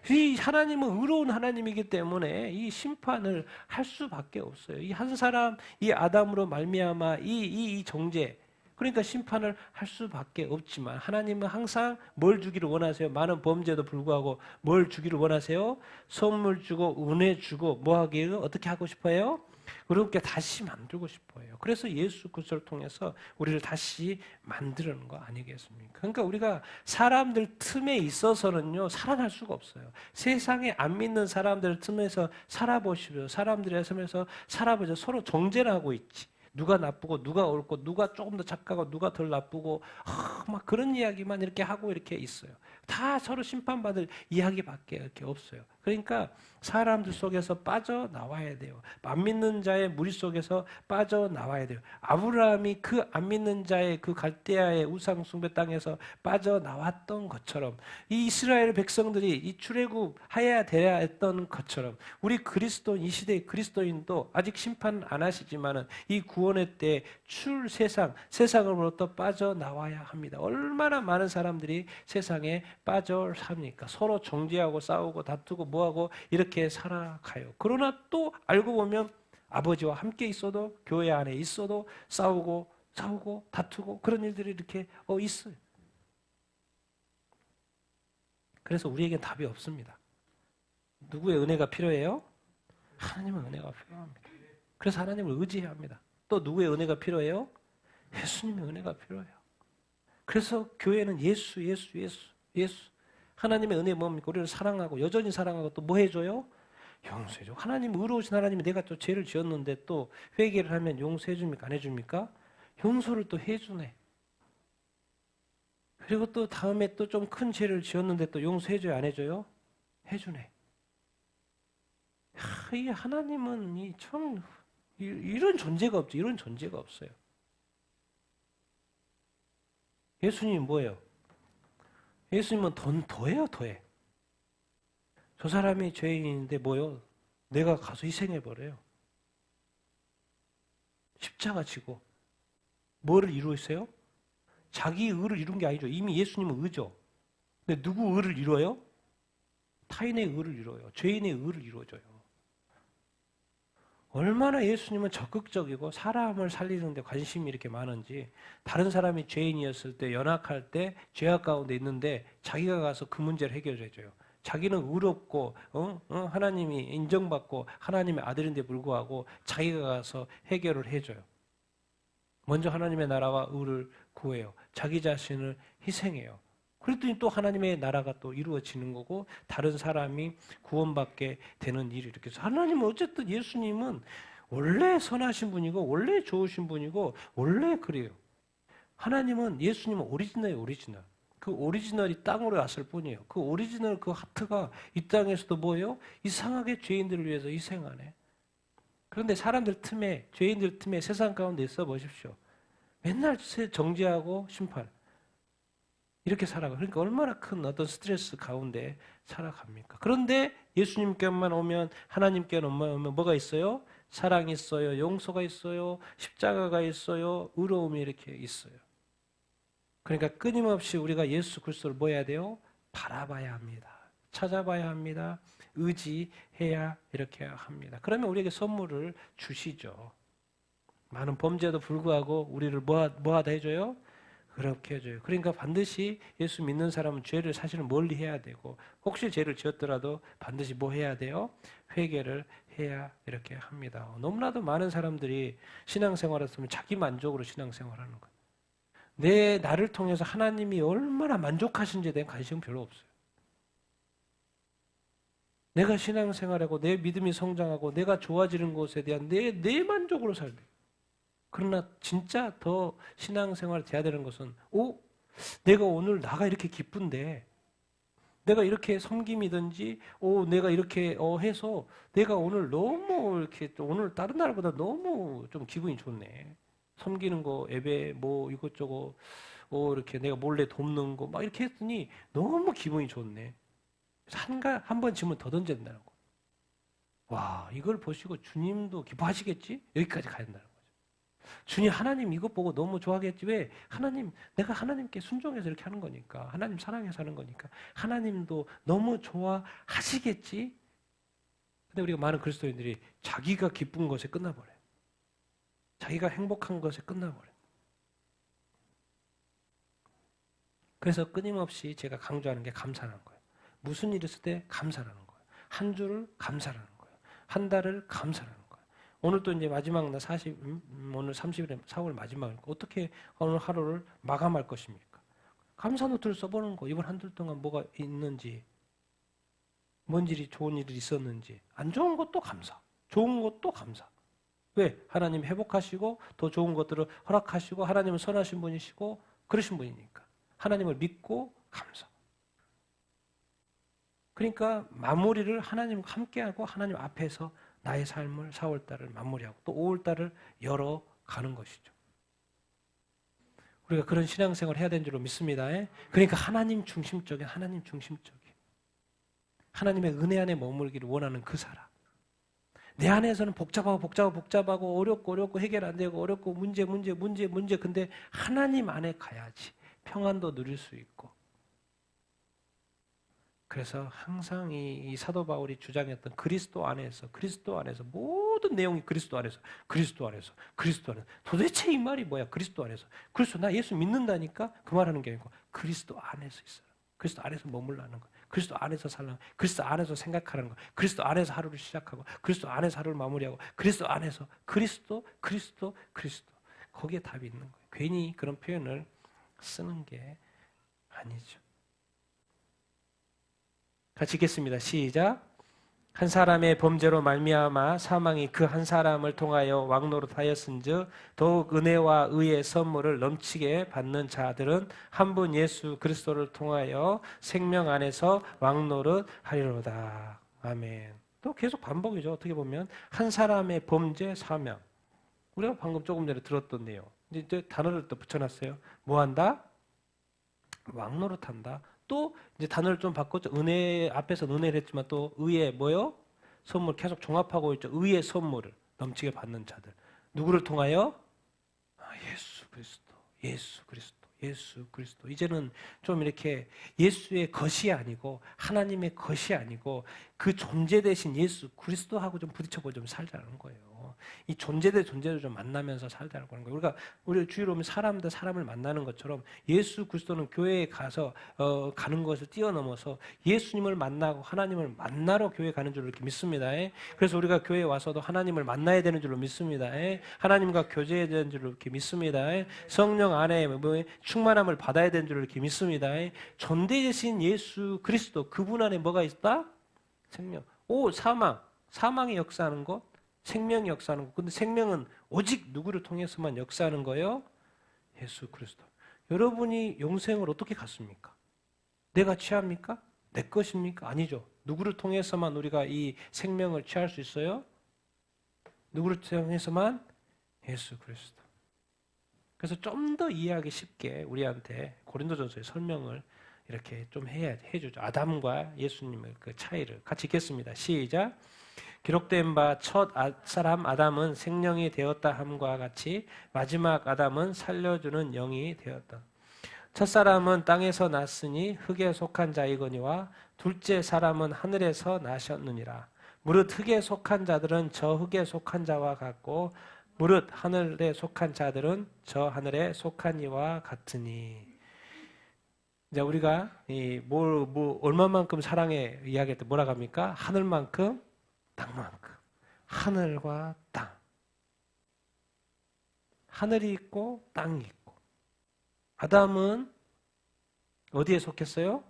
이 하나님은 의로운 하나님이기 때문에 이 심판을 할 수밖에 없어요. 이 한 사람, 이 아담으로 말미암아 이 정죄, 그러니까 심판을 할 수밖에 없지만 하나님은 항상 뭘 주기를 원하세요? 많은 범죄에도 불구하고 뭘 주기를 원하세요? 선물 주고 은혜 주고 뭐 하기를 어떻게 하고 싶어요? 그렇게 다시 만들고 싶어요. 그래서 예수 그리스도를 통해서 우리를 다시 만드는 거 아니겠습니까? 그러니까 우리가 사람들 틈에 있어서는요 살아날 수가 없어요. 세상에 안 믿는 사람들 틈에서 살아보시고요. 사람들의 틈에서 살아보죠. 서로 정죄를 하고 있지. 누가 나쁘고 누가 옳고 누가 조금 더 착하고 누가 덜 나쁘고 막 그런 이야기만 이렇게 하고 이렇게 있어요. 다 서로 심판받을 이야기밖에 이렇게 없어요. 그러니까 사람들 속에서 빠져나와야 돼요. 안 믿는 자의 무리 속에서 빠져나와야 돼요. 아브라함이 그 안 믿는 자의 그 갈대아의 우상 숭배 땅에서 빠져나왔던 것처럼 이 이스라엘 백성들이 이 출애굽하여야 되야 했던 것처럼 우리 그리스도인, 이 시대의 그리스도인도 아직 심판 안 하시지만은 이 구원의 때 세상으로부터 빠져나와야 합니다. 얼마나 많은 사람들이 세상에 빠져 삽니까? 서로 정죄하고 싸우고 다투고 뭐하고 이렇게 살아가요. 그러나 또 알고 보면 아버지와 함께 있어도 교회 안에 있어도 싸우고 다투고 그런 일들이 이렇게 있어요. 그래서 우리에겐 답이 없습니다. 누구의 은혜가 필요해요? 하나님의 은혜가 필요합니다. 그래서 하나님을 의지해야 합니다. 또 누구의 은혜가 필요해요? 예수님의 은혜가 필요해요. 그래서 교회는 예수. 하나님의 은혜 뭡니까? 우리를 사랑하고 여전히 사랑하고 또 뭐 해줘요? 용서해줘. 하나님 의로우신 하나님이 내가 또 죄를 지었는데 또 회개를 하면 용서해줍니까? 안 해줍니까? 용서를 또 해주네. 그리고 또 다음에 또 좀 큰 죄를 지었는데 또 용서해줘요? 안 해줘요? 해주네. 이 하나님은 참 이런 존재가 없죠. 이런 존재가 없어요. 예수님이 뭐예요? 예수님은 더해요, 더해. 저 사람이 죄인인데 뭐요? 내가 가서 희생해버려요. 십자가 지고. 뭐를 이루었어요? 자기 의를 이룬 게 아니죠. 이미 예수님은 의죠. 근데 누구 의를 이뤄요? 타인의 의를 이뤄요. 죄인의 의를 이루어줘요. 얼마나 예수님은 적극적이고 사람을 살리는 데 관심이 이렇게 많은지 다른 사람이 죄인이었을 때 연약할 때 죄악 가운데 있는데 자기가 가서 그 문제를 해결해 줘요. 자기는 의롭고 하나님이 인정받고 하나님의 아들인데 불구하고 자기가 가서 해결을 해줘요. 먼저 하나님의 나라와 의를 구해요. 자기 자신을 희생해요. 그랬더니 또 하나님의 나라가 또 이루어지는 거고 다른 사람이 구원받게 되는 일이 이렇게 해서 하나님은 어쨌든 예수님은 원래 선하신 분이고 원래 좋으신 분이고 원래 그래요. 하나님은 예수님은 오리지널이에요. 오리지널. 그 오리지널이 땅으로 왔을 뿐이에요. 그 오리지널 그 하트가 이 땅에서도 뭐예요? 이상하게 죄인들을 위해서 희생하네. 그런데 사람들 틈에 죄인들 틈에 세상 가운데 있어 보십시오. 맨날 정죄하고 심판. 이렇게 살아가. 그러니까 얼마나 큰 어떤 스트레스 가운데 살아갑니까? 그런데 예수님께만 오면 하나님께만 오면 뭐가 있어요? 사랑이 있어요. 용서가 있어요. 십자가가 있어요. 의로움이 이렇게 있어요. 그러니까 끊임없이 우리가 예수 그리스도를 뭐 해야 돼요? 바라봐야 합니다. 찾아봐야 합니다. 의지해야 이렇게 합니다. 그러면 우리에게 선물을 주시죠. 많은 범죄에도 불구하고 우리를 뭐하다 해줘요? 그렇게 해줘요. 그러니까 반드시 예수 믿는 사람은 죄를 사실은 멀리 해야 되고 혹시 죄를 지었더라도 반드시 뭐 해야 돼요? 회개를 해야 이렇게 합니다. 너무나도 많은 사람들이 신앙생활을 하면 자기 만족으로 신앙생활하는 거예요. 나를 통해서 하나님이 얼마나 만족하신지에 대한 관심은 별로 없어요. 내가 신앙생활하고 내 믿음이 성장하고 내가 좋아지는 것에 대한 내 만족으로 살아요. 그러나 진짜 더 신앙생활 돼야 되는 것은 내가 오늘 나가 이렇게 기쁜데 내가 이렇게 섬김이든지 내가 이렇게 해서 내가 오늘 너무 이렇게 오늘 다른 날보다 너무 좀 기분이 좋네. 섬기는 거 예배 뭐 이것저것 이렇게 내가 몰래 돕는 거 막 이렇게 했더니 너무 기분이 좋네. 한 번 지면 더 던진다는 거. 와, 이걸 보시고 주님도 기뻐하시겠지? 여기까지 가야 된다는 거죠. 주님, 하나님 이것 보고 너무 좋아하겠지. 왜? 하나님, 내가 하나님께 순종해서 이렇게 하는 거니까. 하나님 사랑해서 하는 거니까. 하나님도 너무 좋아하시겠지? 근데 우리가 많은 그리스도인들이 자기가 기쁜 것에 끝나버려요. 자기가 행복한 것에 끝나버려요. 그래서 끊임없이 제가 강조하는 게 감사라는 거예요. 무슨 일이 있을 때 감사라는 거예요. 한 주를 감사라는 거예요. 한 달을 감사라는 거예요. 오늘 또 이제 마지막 날 오늘 30일에 4월 마지막이니까 어떻게 오늘 하루를 마감할 것입니까? 감사 노트를 써보는 거. 이번 한 달 동안 뭐가 있는지, 뭔 일이 좋은 일이 있었는지, 안 좋은 것도 감사, 좋은 것도 감사. 왜? 하나님 회복하시고 더 좋은 것들을 허락하시고 하나님은 선하신 분이시고 그러신 분이니까. 하나님을 믿고 감사. 그러니까 마무리를 하나님과 함께하고 하나님 앞에서 나의 삶을 4월달을 마무리하고 또 5월달을 열어가는 것이죠. 우리가 그런 신앙생활을 해야 되는 줄로 믿습니다. 그러니까 하나님 중심적인 하나님의 은혜 안에 머물기를 원하는 그 사람. 내 안에서는 복잡하고 어렵고 해결 안 되고 어렵고 문제 근데 하나님 안에 가야지 평안도 누릴 수 있고. 그래서 항상 이 사도 바울이 주장했던 그리스도 안에서 모든 내용이 그리스도 안에서 도대체 이 말이 뭐야? 그리스도 안에서 나 예수 믿는다니까 그 말하는 게 아니고 그리스도 안에서 있어요. 그리스도 안에서 머물라는 거예요. 그리스도 안에서 살라. 그리스도 안에서 생각하는 거. 그리스도 안에서 하루를 시작하고 그리스도 안에서 하루를 마무리하고 그리스도 안에서 그리스도 거기에 답이 있는 거예요. 괜히 그런 표현을 쓰는 게 아니죠. 같이 읽겠습니다. 시작. 한 사람의 범죄로 말미암아 사망이 그 한 사람을 통하여 왕노릇하였은즉 더욱 은혜와 의의 선물을 넘치게 받는 자들은 한 분 예수 그리스도를 통하여 생명 안에서 왕노릇하리로다. 아멘. 또 계속 반복이죠. 어떻게 보면 한 사람의 범죄 사명. 우리가 방금 조금 전에 들었던 내용. 이제 단어를 또 붙여놨어요. 뭐한다? 왕노릇한다. 또 이제 단어를 좀 바꿨죠. 은혜 앞에서 은혜를 했지만 또 의의 뭐요? 선물 계속 종합하고 있죠. 의의 선물을 넘치게 받는 자들. 누구를 통하여? 예수 그리스도. 이제는 좀 이렇게 예수의 것이 아니고 하나님의 것이 아니고 그 존재 대신 예수 그리스도하고 좀 부딪혀보고 좀 살자는 거예요. 이 존재 대 존재를 좀 만나면서 살자는 거예요. 우리가 주위로 오면 사람을 만나는 것처럼 예수 그리스도는 교회에 가서 가는 것을 뛰어넘어서 예수님을 만나고 하나님을 만나러 교회에 가는 줄로 이렇게 믿습니다. 그래서 우리가 교회에 와서도 하나님을 만나야 되는 줄로 믿습니다. 하나님과 교제해야 되는 줄로 이렇게 믿습니다. 성령 안에 충만함을 받아야 되는 줄로 이렇게 믿습니다. 존재 대신 예수 그리스도 그분 안에 뭐가 있다? 생명. 사망이 역사하는 것. 생명이 역사하는 것. 근데 생명은 오직 누구를 통해서만 역사하는 거예요? 예수 그리스도. 여러분이 영생을 어떻게 갖습니까? 내가 취합니까? 내 것입니까? 아니죠. 누구를 통해서만 우리가 이 생명을 취할 수 있어요? 누구를 통해서만? 예수 그리스도. 그래서 좀 더 이해하기 쉽게 우리한테 고린도전서의 설명을 이렇게 좀 해주죠. 아담과 예수님의 그 차이를 같이 읽겠습니다. 시작. 기록된 바 첫 사람 아담은 생명이 되었다 함과 같이 마지막 아담은 살려주는 영이 되었다. 첫 사람은 땅에서 났으니 흙에 속한 자이거니와 둘째 사람은 하늘에서 나셨느니라. 무릇 흙에 속한 자들은 저 흙에 속한 자와 같고 무릇 하늘에 속한 자들은 저 하늘에 속한 이와 같으니. 이제 우리가 얼마만큼 사랑에 이야기할 때 뭐라고 합니까? 하늘만큼 땅만큼. 하늘과 땅. 하늘이 있고 땅이 있고. 아담은 어디에 속했어요?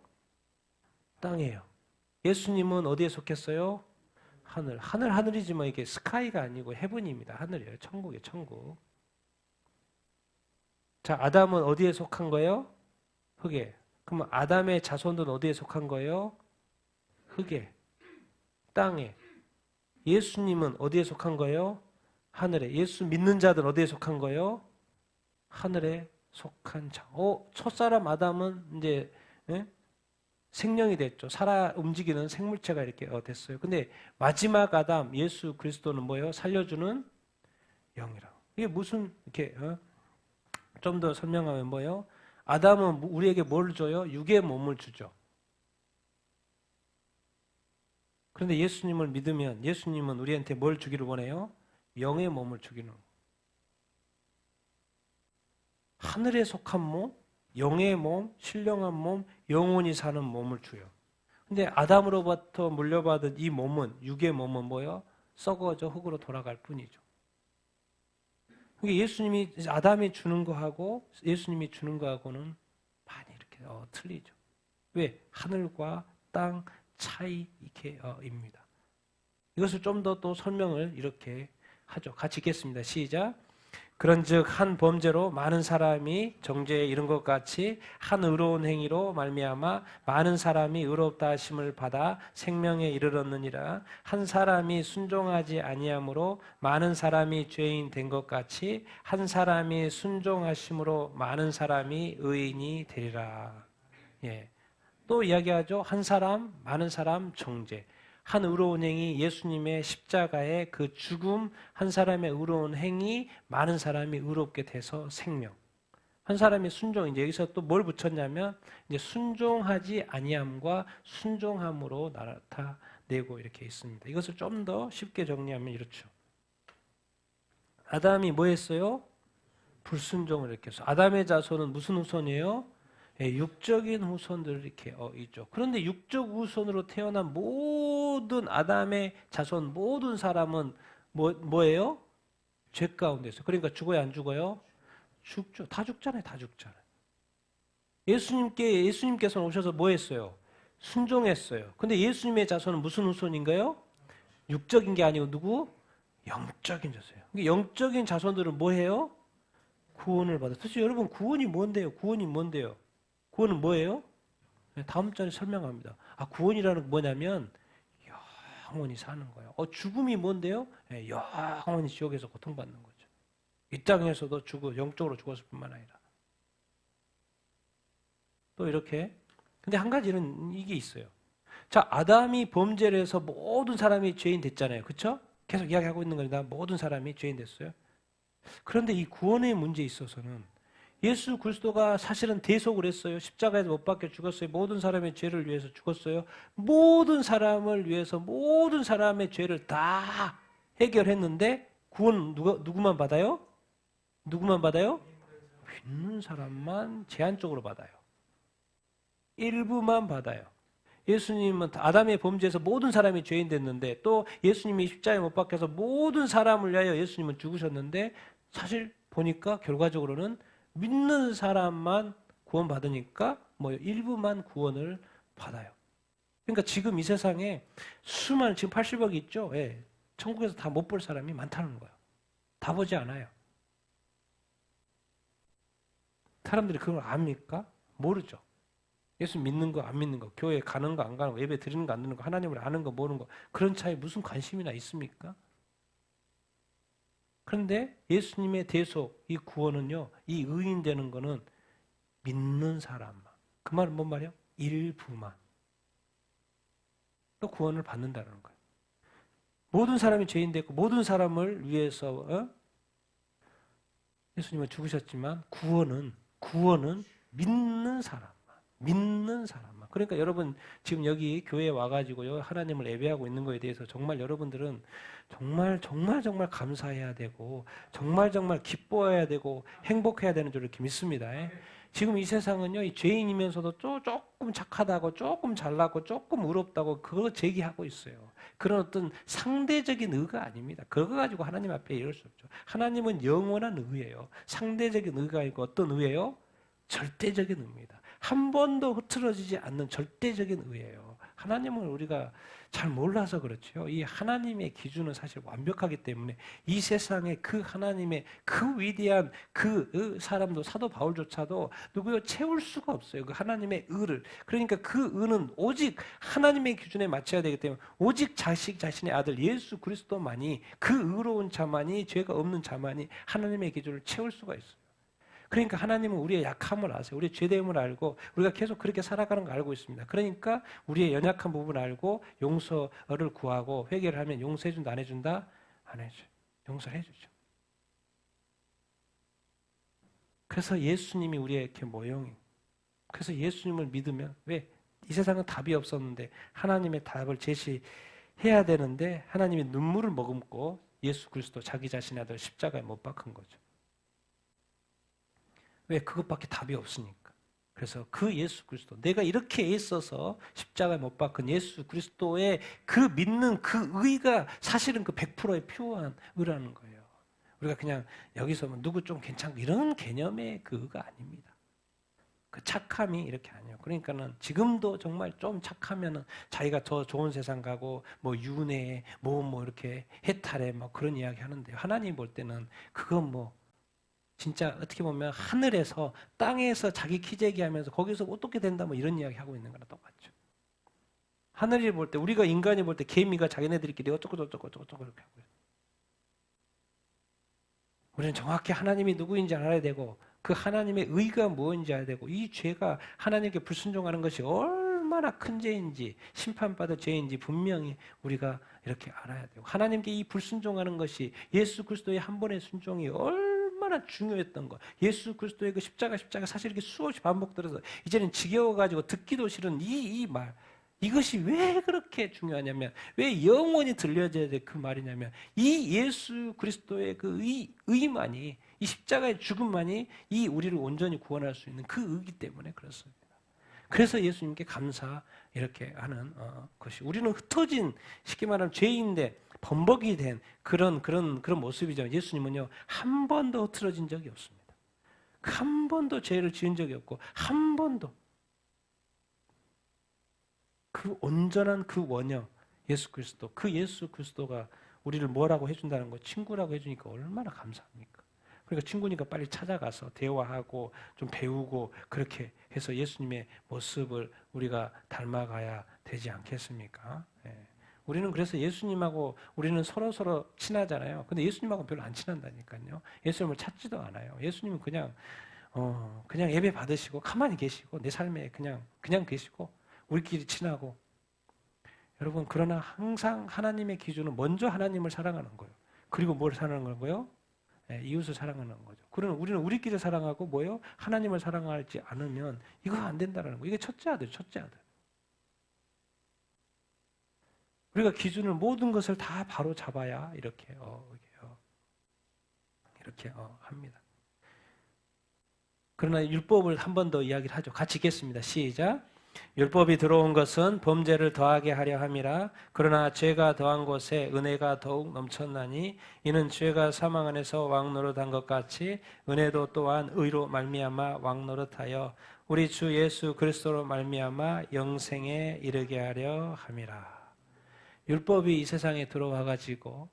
땅이에요. 예수님은 어디에 속했어요? 하늘이지만 이게 스카이가 아니고 헤븐입니다. 하늘이에요. 천국이에요. 천국. 자, 아담은 어디에 속한 거예요? 흙에. 그럼 아담의 자손들은 어디에 속한 거예요? 흙에. 땅에. 예수님은 어디에 속한 거예요? 하늘에. 예수 믿는 자들은 어디에 속한 거예요? 하늘에 속한 자. 첫사람 아담은 이제 생명이 됐죠. 살아 움직이는 생물체가 이렇게 됐어요. 근데 마지막 아담 예수 그리스도는 뭐예요? 살려주는 영이라고. 이게 무슨 이렇게 좀 더 설명하면 뭐예요? 아담은 우리에게 뭘 줘요? 육의 몸을 주죠. 그런데 예수님을 믿으면 예수님은 우리한테 뭘 주기를 원해요? 영의 몸을 주기는. 하늘에 속한 몸, 영의 몸, 신령한 몸, 영원히 사는 몸을 줘요. 근데 아담으로부터 물려받은 이 몸은, 육의 몸은 뭐예요? 썩어져 흙으로 돌아갈 뿐이죠. 예수님이 아담이 주는 거하고 예수님이 주는 거하고는 많이 이렇게 틀리죠. 왜? 하늘과 땅 차이 이렇게입니다. 이것을 좀 더 또 설명을 이렇게 하죠. 같이 읽겠습니다. 시작. 그런즉 한 범죄로 많은 사람이 정죄에 이른 것 같이 한 의로운 행위로 말미암아 많은 사람이 의롭다 하심을 받아 생명에 이르렀느니라. 한 사람이 순종하지 아니함으로 많은 사람이 죄인 된 것 같이 한 사람이 순종하심으로 많은 사람이 의인이 되리라. 예. 또 이야기하죠. 한 사람, 많은 사람 정죄. 한 의로운 행위, 예수님의 십자가의 그 죽음, 한 사람의 의로운 행위, 많은 사람이 의롭게 돼서 생명. 한 사람이 순종, 이제 여기서 또 뭘 붙였냐면, 이제 순종하지 아니함과 순종함으로 나타내고 이렇게 있습니다. 이것을 좀 더 쉽게 정리하면 이렇죠. 아담이 뭐 했어요? 불순종을 이렇게 해서. 아담의 자손은 무슨 후손이에요? 육적인 후손들 이렇게 있죠. 그런데 육적 후손으로 태어난 모든 아담의 자손 모든 사람은 뭐예요? 죄 가운데 있어요. 그러니까 죽어요, 안 죽어요? 죽죠. 다 죽잖아요, 다 죽잖아요. 예수님께서는 오셔서 뭐 했어요? 순종했어요. 근데 예수님의 자손은 무슨 후손인가요? 육적인 게 아니고 누구? 영적인 자손이에요. 영적인 자손들은 뭐 해요? 구원을 받아요. 도대체 여러분 구원이 뭔데요? 구원이 뭔데요? 구원은 뭐예요? 다음 절에 설명합니다. 구원이라는 건 뭐냐면 영원히 사는 거예요. 죽음이 뭔데요? 영원히 지옥에서 고통받는 거죠. 이 땅에서도 영적으로 죽었을 뿐만 아니라. 또 이렇게. 근데 한 가지는 이게 있어요. 자, 아담이 범죄를 해서 모든 사람이 죄인 됐잖아요. 그렇죠? 계속 이야기하고 있는 겁니다. 모든 사람이 죄인 됐어요. 그런데 이 구원의 문제에 있어서는 예수 그리스도가 사실은 대속을 했어요. 십자가에서 못 박혀 죽었어요. 모든 사람의 죄를 위해서 죽었어요. 모든 사람을 위해서 모든 사람의 죄를 다 해결했는데 구원 누구만 받아요? 누구만 받아요? 믿는 사람만 제한적으로 받아요. 일부만 받아요. 예수님은 아담의 범죄에서 모든 사람이 죄인 됐는데 또 예수님이 십자가에 못 박혀서 모든 사람을 위하여 예수님은 죽으셨는데 사실 보니까 결과적으로는 믿는 사람만 구원받으니까 일부만 구원을 받아요. 그러니까 지금 이 세상에 수많은 지금 80억이 있죠. 예. 천국에서 다 못 볼 사람이 많다는 거예요. 다 보지 않아요. 사람들이 그걸 압니까? 모르죠. 예수 믿는 거 안 믿는 거, 교회 가는 거 안 가는 거, 예배 드리는 거 안 드리는 거, 하나님을 아는 거 모르는 거 그런 차이 무슨 관심이나 있습니까? 그런데 예수님의 대속, 이 구원은요, 이 의인 되는 거는 믿는 사람만. 그 말은 뭔 말이에요? 일부만. 또 구원을 받는다는 거예요. 모든 사람이 죄인 됐고, 모든 사람을 위해서, 예수님은 죽으셨지만, 구원은 믿는 사람만. 믿는 사람만. 그러니까 여러분, 지금 여기 교회에 와가지고요, 하나님을 예배하고 있는 거에 대해서 정말 여러분들은 정말 감사해야 되고 정말 기뻐해야 되고 행복해야 되는 줄 이렇게 믿습니다. 지금 이 세상은요, 이 죄인이면서도 조금 착하다고 조금 잘나고 조금 의롭다고 그거 제기하고 있어요. 그런 어떤 상대적인 의가 아닙니다. 그거 가지고 하나님 앞에 이럴 수 없죠. 하나님은 영원한 의예요. 상대적인 의가 아니고 어떤 의예요? 절대적인 의입니다. 한 번도 흐트러지지 않는 절대적인 의예요. 하나님을 우리가 잘 몰라서 그렇죠. 이 하나님의 기준은 사실 완벽하기 때문에 이 세상에 그 하나님의 그 위대한 그 사람도 사도 바울조차도 누구요 채울 수가 없어요. 그 하나님의 의를. 그러니까 그 의는 오직 하나님의 기준에 맞춰야 되기 때문에 오직 자신의 아들 예수 그리스도만이 그 의로운 자만이 죄가 없는 자만이 하나님의 기준을 채울 수가 있어요. 그러니까 하나님은 우리의 약함을 아세요. 우리의 죄됨을 알고 우리가 계속 그렇게 살아가는 걸 알고 있습니다. 그러니까 우리의 연약한 부분을 알고 용서를 구하고 회개를 하면 용서해 준다, 안 해준다? 안 해줘. 용서를 해주죠. 그래서 예수님이 우리의 모형이에요. 그래서 예수님을 믿으면 왜? 이 세상은 답이 없었는데 하나님의 답을 제시해야 되는데 하나님이 눈물을 머금고 예수 그리스도 자기 자신의 아들 십자가에 못 박은 거죠. 왜? 그것밖에 답이 없으니까. 그래서 그 예수 그리스도, 내가 이렇게 애써서 십자가에 못 박은 예수 그리스도의 그 믿는 그 의가 사실은 그 100%의 퓨어한 의라는 거예요. 우리가 그냥 여기서 누구 좀 괜찮고 이런 개념의 그 의가 아닙니다. 그 착함이 이렇게 아니에요. 그러니까는 지금도 정말 좀 착하면은 자기가 더 좋은 세상 가고 뭐 윤회 뭐 이렇게 해탈해 뭐 그런 이야기 하는데 하나님 볼 때는 그건 뭐 진짜 어떻게 보면 하늘에서 땅에서 자기 키재기하면서 거기서 어떻게 된다 뭐 이런 이야기 하고 있는 거랑 똑같죠. 하늘이 볼 때 우리가 인간이 볼 때 개미가 자기네들끼리 어쩌고 이렇게 하고 있어요. 우리는 정확히 하나님이 누구인지 알아야 되고 그 하나님의 의가 무엇인지 알아야 되고 이 죄가 하나님께 불순종하는 것이 얼마나 큰 죄인지 심판받을 죄인지 분명히 우리가 이렇게 알아야 되고 하나님께 이 불순종하는 것이 예수 그리스도의 한 번의 순종이 얼마나 중요했던 것. 예수 그리스도의 그 십자가 사실 이렇게 수없이 반복들어서 이제는 지겨워가지고 듣기도 싫은 이 말. 이것이 왜 그렇게 중요하냐면 왜 영원히 들려져야 될 그 말이냐면 이 예수 그리스도의 그 의만이 이 십자가의 죽음만이 이 우리를 온전히 구원할 수 있는 그 의기 때문에 그렇습니다. 그래서 예수님께 감사 이렇게 하는 것이 우리는 흩어진 쉽게 말하면 죄인데 범벅이 된 그런 모습이죠. 예수님은요 한 번도 흐트러진 적이 없습니다. 한 번도 죄를 지은 적이 없고 한 번도 그 온전한 그 원형 예수 그리스도 그 예수 그리스도가 우리를 뭐라고 해준다는 거 친구라고 해주니까 얼마나 감사합니까? 그러니까 친구니까 빨리 찾아가서 대화하고 좀 배우고 그렇게 해서 예수님의 모습을 우리가 닮아가야 되지 않겠습니까? 예. 우리는 그래서 예수님하고 우리는 서로 친하잖아요. 근데 예수님하고 별로 안 친한다니까요. 예수님을 찾지도 않아요. 예수님은 그냥 예배 받으시고 가만히 계시고 내 삶에 그냥 계시고 우리끼리 친하고 여러분 그러나 항상 하나님의 기준은 먼저 하나님을 사랑하는 거예요. 그리고 뭘 사랑하는 거예요? 네, 이웃을 사랑하는 거죠. 그러나 우리는 우리끼리 사랑하고 뭐예요? 하나님을 사랑하지 않으면 이거 안 된다는 거예요. 이게 첫째 아들. 우리가 기준을 모든 것을 다 바로 잡아야 이렇게 합니다. 그러나 율법을 한 번 더 이야기를 하죠. 같이 읽겠습니다. 시작. 율법이 들어온 것은 범죄를 더하게 하려 함이라. 그러나 죄가 더한 곳에 은혜가 더욱 넘쳤나니 이는 죄가 사망 안에서 왕노릇한 것 같이 은혜도 또한 의로 말미암아 왕노릇하여 우리 주 예수 그리스도로 말미암아 영생에 이르게 하려 함이라. 율법이 이 세상에 들어와 가지고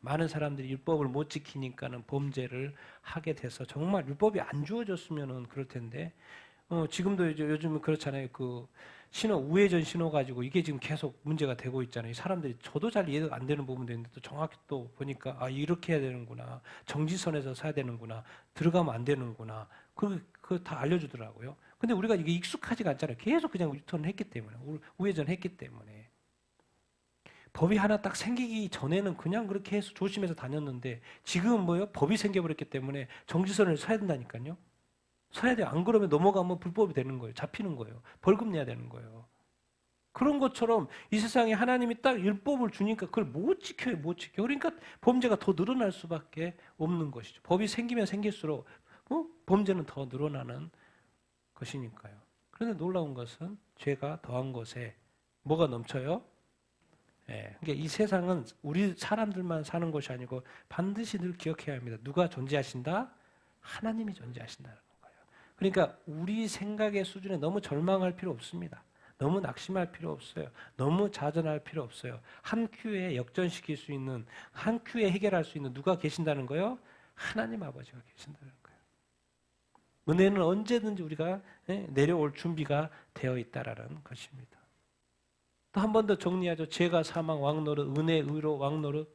많은 사람들이 율법을 못 지키니까는 범죄를 하게 돼서 정말 율법이 안 주어졌으면은 그럴 텐데 지금도 요즘은 그렇잖아요. 그 우회전 신호 가지고 이게 지금 계속 문제가 되고 있잖아요. 사람들이 저도 잘 이해가 안 되는 부분도 있는데 또 정확히 또 보니까 이렇게 해야 되는구나. 정지선에서 사야 되는구나. 들어가면 안 되는구나. 그거 다 알려주더라고요. 근데 우리가 이게 익숙하지가 않잖아요. 계속 그냥 유턴을 했기 때문에 우회전 했기 때문에 법이 하나 딱 생기기 전에는 그냥 그렇게 해서 조심해서 다녔는데 지금은 뭐예요? 법이 생겨버렸기 때문에 정지선을 서야 된다니까요. 서야 돼요. 안 그러면 넘어가면 불법이 되는 거예요. 잡히는 거예요. 벌금 내야 되는 거예요. 그런 것처럼 이 세상에 하나님이 딱 율법을 주니까 그걸 못 지켜요. 그러니까 범죄가 더 늘어날 수밖에 없는 것이죠. 법이 생기면 생길수록 범죄는 더 늘어나는 것이니까요. 그런데 놀라운 것은 죄가 더한 것에 뭐가 넘쳐요? 그러니까 이 세상은 우리 사람들만 사는 것이 아니고 반드시 늘 기억해야 합니다. 누가 존재하신다? 하나님이 존재하신다는 거예요. 그러니까 우리 생각의 수준에 너무 절망할 필요 없습니다. 너무 낙심할 필요 없어요. 너무 자전할 필요 없어요. 한 큐에 역전시킬 수 있는, 한 큐에 해결할 수 있는 누가 계신다는 거예요? 하나님 아버지가 계신다는 거예요. 은혜는 언제든지 우리가 내려올 준비가 되어 있다라는 것입니다. 또 한 번 더 정리하죠. 죄가 사망 왕노릇, 은혜 의로 왕노릇.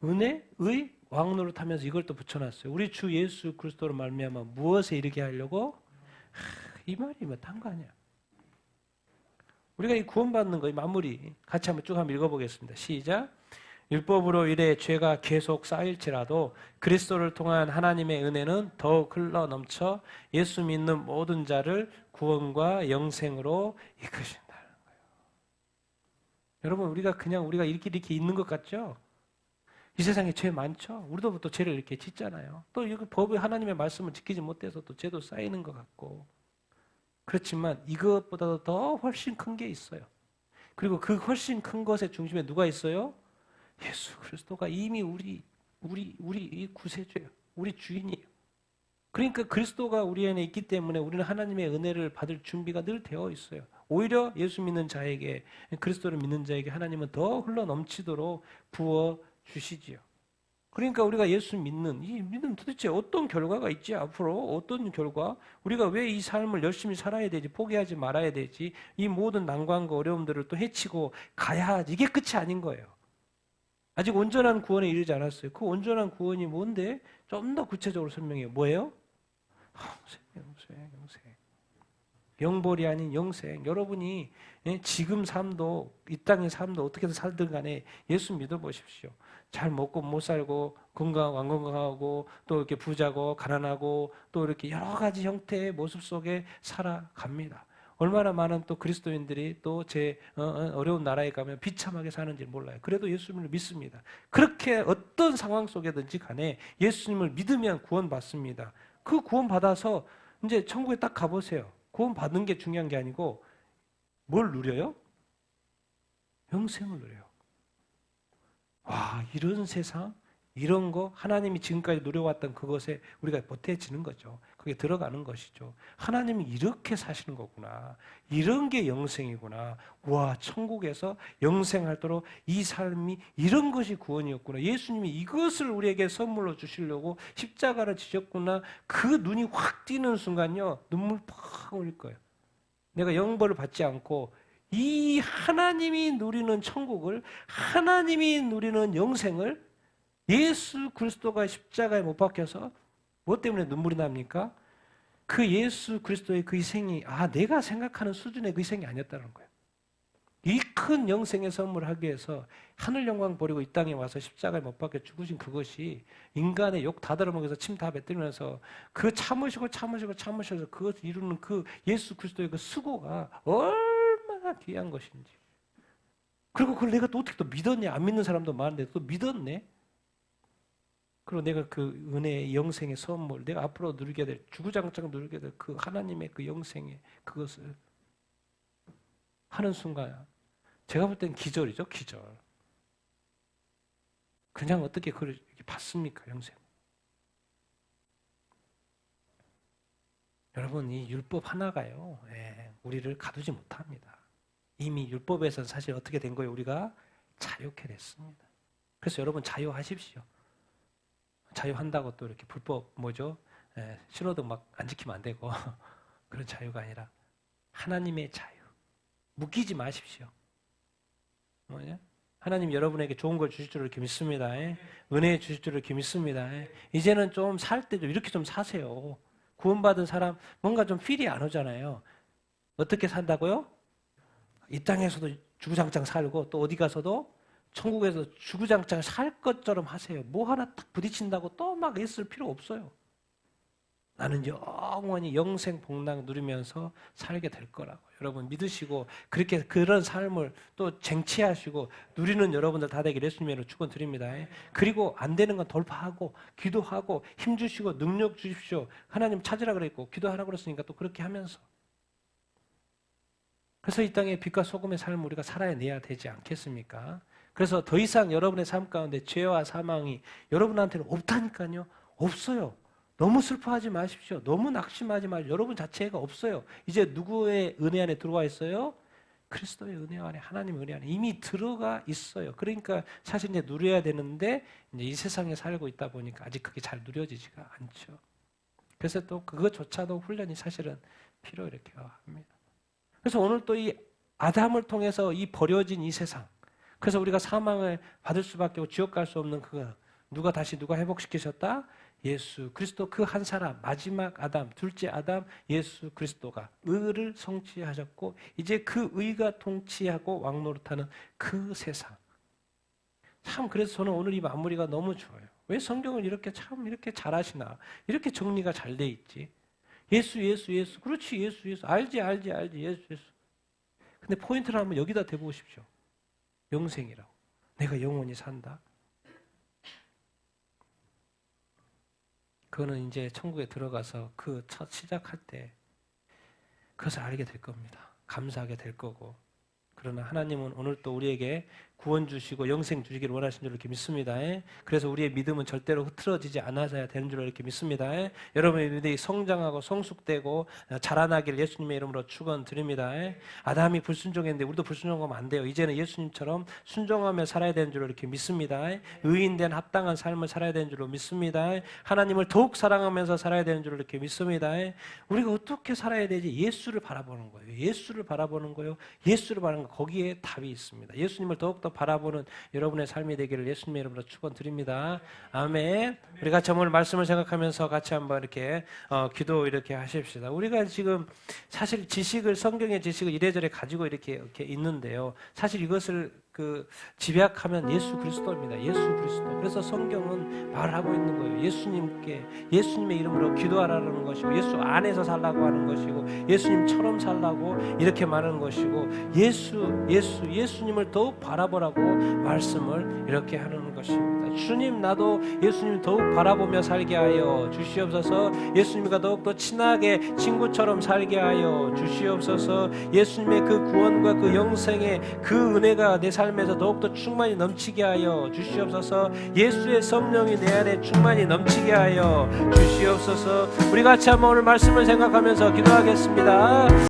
은혜, 의, 왕 노릇하면서 이걸 또 붙여놨어요. 우리 주 예수 그리스도로 말미암아 무엇에 이르게 하려고? 이 말이 뭐 딴 거 아니야. 우리가 이 구원받는 거, 이 마무리 같이 한번 쭉 한번 읽어보겠습니다. 시작. 율법으로 이래 죄가 계속 쌓일지라도 그리스도를 통한 하나님의 은혜는 더욱 흘러 넘쳐 예수 믿는 모든 자를 구원과 영생으로 이끄신다는 거예요. 여러분, 우리가 이렇게 있는 것 같죠? 이 세상에 죄 많죠? 우리도 또 죄를 이렇게 짓잖아요. 또 이거 법의 하나님의 말씀을 지키지 못해서 또 죄도 쌓이는 것 같고. 그렇지만 이것보다도 더 훨씬 큰 게 있어요. 그리고 그 훨씬 큰 것의 중심에 누가 있어요? 예수 그리스도가 이미 우리 이 구세주예요. 우리 주인이에요. 그러니까 그리스도가 우리 안에 있기 때문에 우리는 하나님의 은혜를 받을 준비가 늘 되어 있어요. 오히려 예수 믿는 자에게, 그리스도를 믿는 자에게 하나님은 더 흘러 넘치도록 부어 주시지요. 그러니까 우리가 예수 믿는 이 믿음 도대체 어떤 결과가 있지? 앞으로 어떤 결과? 우리가 왜 이 삶을 열심히 살아야 되지? 포기하지 말아야 되지? 이 모든 난관과 어려움들을 또 헤치고 가야 하지? 이게 끝이 아닌 거예요. 아직 온전한 구원에 이르지 않았어요. 그 온전한 구원이 뭔데? 좀 더 구체적으로 설명해요. 뭐예요? 영생. 영벌이 아닌 영생. 여러분이 지금 삶도, 이 땅의 삶도 어떻게든 살든 간에 예수 믿어보십시오. 잘 먹고 못 살고, 안 건강하고, 또 이렇게 부자고, 가난하고, 또 이렇게 여러 가지 형태의 모습 속에 살아갑니다. 얼마나 많은 또 그리스도인들이 또 제 어려운 나라에 가면 비참하게 사는지 몰라요. 그래도 예수님을 믿습니다. 그렇게 어떤 상황 속에든지 간에 예수님을 믿으면 구원받습니다. 그 구원받아서 이제 천국에 딱 가보세요. 구원받는 게 중요한 게 아니고 뭘 누려요? 영생을 누려요. 와, 이런 세상, 이런 거 하나님이 지금까지 누려왔던 그것에 우리가 보태지는 거죠. 그게 들어가는 것이죠. 하나님이 이렇게 사시는 거구나. 이런 게 영생이구나. 와, 천국에서 영생하도록 이 삶이 이런 것이 구원이었구나. 예수님이 이것을 우리에게 선물로 주시려고 십자가를 지셨구나. 그 눈이 확 띄는 순간요, 눈물 팍 흘릴 거예요. 내가 영벌을 받지 않고 이 하나님이 누리는 천국을, 하나님이 누리는 영생을 예수 그리스도가 십자가에 못 박혀서 뭐 때문에 눈물이 납니까? 그 예수 그리스도의 그 희생이 내가 생각하는 수준의 그 희생이 아니었다는 거예요. 이 큰 영생의 선물을 하기 위해서 하늘 영광 버리고 이 땅에 와서 십자가에 못 박혀 죽으신 그것이 인간의 욕 다 들어먹여서 침 다 뱉으면서 그 참으셔서 그것을 이루는 그 예수 그리스도의 그 수고가 얼마나 귀한 것인지. 그리고 그걸 내가 또 어떻게 또 믿었냐? 안 믿는 사람도 많은데 또 믿었네? 그리고 내가 그 은혜의 영생의 선물, 내가 앞으로 누리게 될, 주구장창 누리게 될 그 하나님의 그 영생의 그것을 하는 순간, 제가 볼 땐 기절이죠, 기절. 그냥 어떻게 그걸 받습니까, 영생? 여러분, 이 율법 하나가요, 우리를 가두지 못합니다. 이미 율법에서는 사실 어떻게 된 거예요? 우리가 자유케 됐습니다. 그래서 여러분 자유하십시오. 자유한다고 또 이렇게 불법 신호등 막 안 지키면 안 되고 그런 자유가 아니라 하나님의 자유. 묶이지 마십시오. 뭐냐? 하나님 여러분에게 좋은 걸 주실 줄 이렇게 믿습니다. 은혜 주실 줄 이렇게 믿습니다. 이제는 좀 살 때 좀 이렇게 좀 사세요. 구원받은 사람 뭔가 좀 필이 안 오잖아요. 어떻게 산다고요? 이 땅에서도 주구장창 살고 또 어디 가서도 천국에서 주구장창 살 것처럼 하세요. 뭐 하나 딱 부딪힌다고 또 막 애쓸 필요 없어요. 나는 영원히 영생 복락 누리면서 살게 될 거라고. 여러분 믿으시고 그렇게 그런 삶을 또 쟁취하시고 누리는 여러분들 다 되기를 예수님으로 축원드립니다. 그리고 안 되는 건 돌파하고 기도하고 힘 주시고 능력 주십시오. 하나님 찾으라 그랬고 기도하라 그랬으니까 또 그렇게 하면서. 그래서 이 땅에 빛과 소금의 삶을 우리가 살아내야 되지 않겠습니까? 그래서 더 이상 여러분의 삶 가운데 죄와 사망이 여러분한테는 없다니까요. 없어요. 너무 슬퍼하지 마십시오. 너무 낙심하지 마십시오. 여러분 자체가 없어요. 이제 누구의 은혜 안에 들어와 있어요? 그리스도의 은혜 안에, 하나님의 은혜 안에 이미 들어가 있어요. 그러니까 사실 이제 누려야 되는데 이제 이 세상에 살고 있다 보니까 아직 그게 잘 누려지지가 않죠. 그래서 또 그것조차도 훈련이 사실은 필요 이렇게 합니다. 그래서 오늘 또 이 아담을 통해서 이 버려진 이 세상, 그래서 우리가 사망을 받을 수밖에 없고 지옥 갈 수 없는 누가 회복시키셨다? 예수 그리스도 그 한 사람, 마지막 아담, 둘째 아담 예수 그리스도가 의를 성취하셨고 이제 그 의가 통치하고 왕노릇하는 그 세상. 참 그래서 저는 오늘 이 마무리가 너무 좋아요. 왜 성경을 이렇게 이렇게 잘하시나? 이렇게 정리가 잘 돼 있지. 예수 그렇지 예수 알지 예수. 근데 포인트를 한번 여기다 대보십시오. 영생이라고. 내가 영원히 산다. 그거는 이제 천국에 들어가서 그 첫 시작할 때 그것을 알게 될 겁니다. 감사하게 될 거고. 그러나 하나님은 오늘 또 우리에게 구원 주시고 영생 주시기를 원하신 줄 이렇게 믿습니다. 그래서 우리의 믿음은 절대로 흐트러지지 않아야 되는 줄 이렇게 믿습니다. 여러분의 믿음이 성장하고 성숙되고 자라나기를 예수님의 이름으로 축원드립니다. 아담이 불순종했는데 우리도 불순종하면 안 돼요. 이제는 예수님처럼 순종하며 살아야 되는 줄 이렇게 믿습니다. 의인된 합당한 삶을 살아야 되는 줄 믿습니다. 하나님을 더욱 사랑하면서 살아야 되는 줄 이렇게 믿습니다. 우리가 어떻게 살아야 되지? 예수를 바라보는 거예요. 예수를 바라보는 거예요. 예수를 바라보는 거. 거기에 답이 있습니다. 예수님을 더욱더 바라보는 여러분의 삶이 되기를 예수님의 이름으로 축원드립니다. 아멘. 우리 같이 오늘 말씀을 생각하면서 같이 한번 이렇게 기도 이렇게 하십시다. 우리가 지금 사실 성경의 지식을 이래저래 가지고 이렇게 있는데요. 사실 이것을 집약하면 예수 그리스도입니다. 예수 그리스도. 그래서 성경은 말하고 있는 거예요. 예수님의 이름으로 기도하라는 것이고 예수 안에서 살라고 하는 것이고 예수님처럼 살라고 이렇게 말하는 것이고 예수님을 더욱 바라보라고 말씀을 이렇게 하는 것입니다. 주님 나도 예수님 더욱 바라보며 살게 하여 주시옵소서. 예수님과 더욱더 친하게 친구처럼 살게 하여 주시옵소서. 예수님의 그 구원과 그 영생의 그 은혜가 내 삶에서 더욱더 충만히 넘치게 하여 주시옵소서. 예수의 성령이 내 안에 충만히 넘치게 하여 주시옵소서. 우리 같이 한번 오늘 말씀을 생각하면서 기도하겠습니다.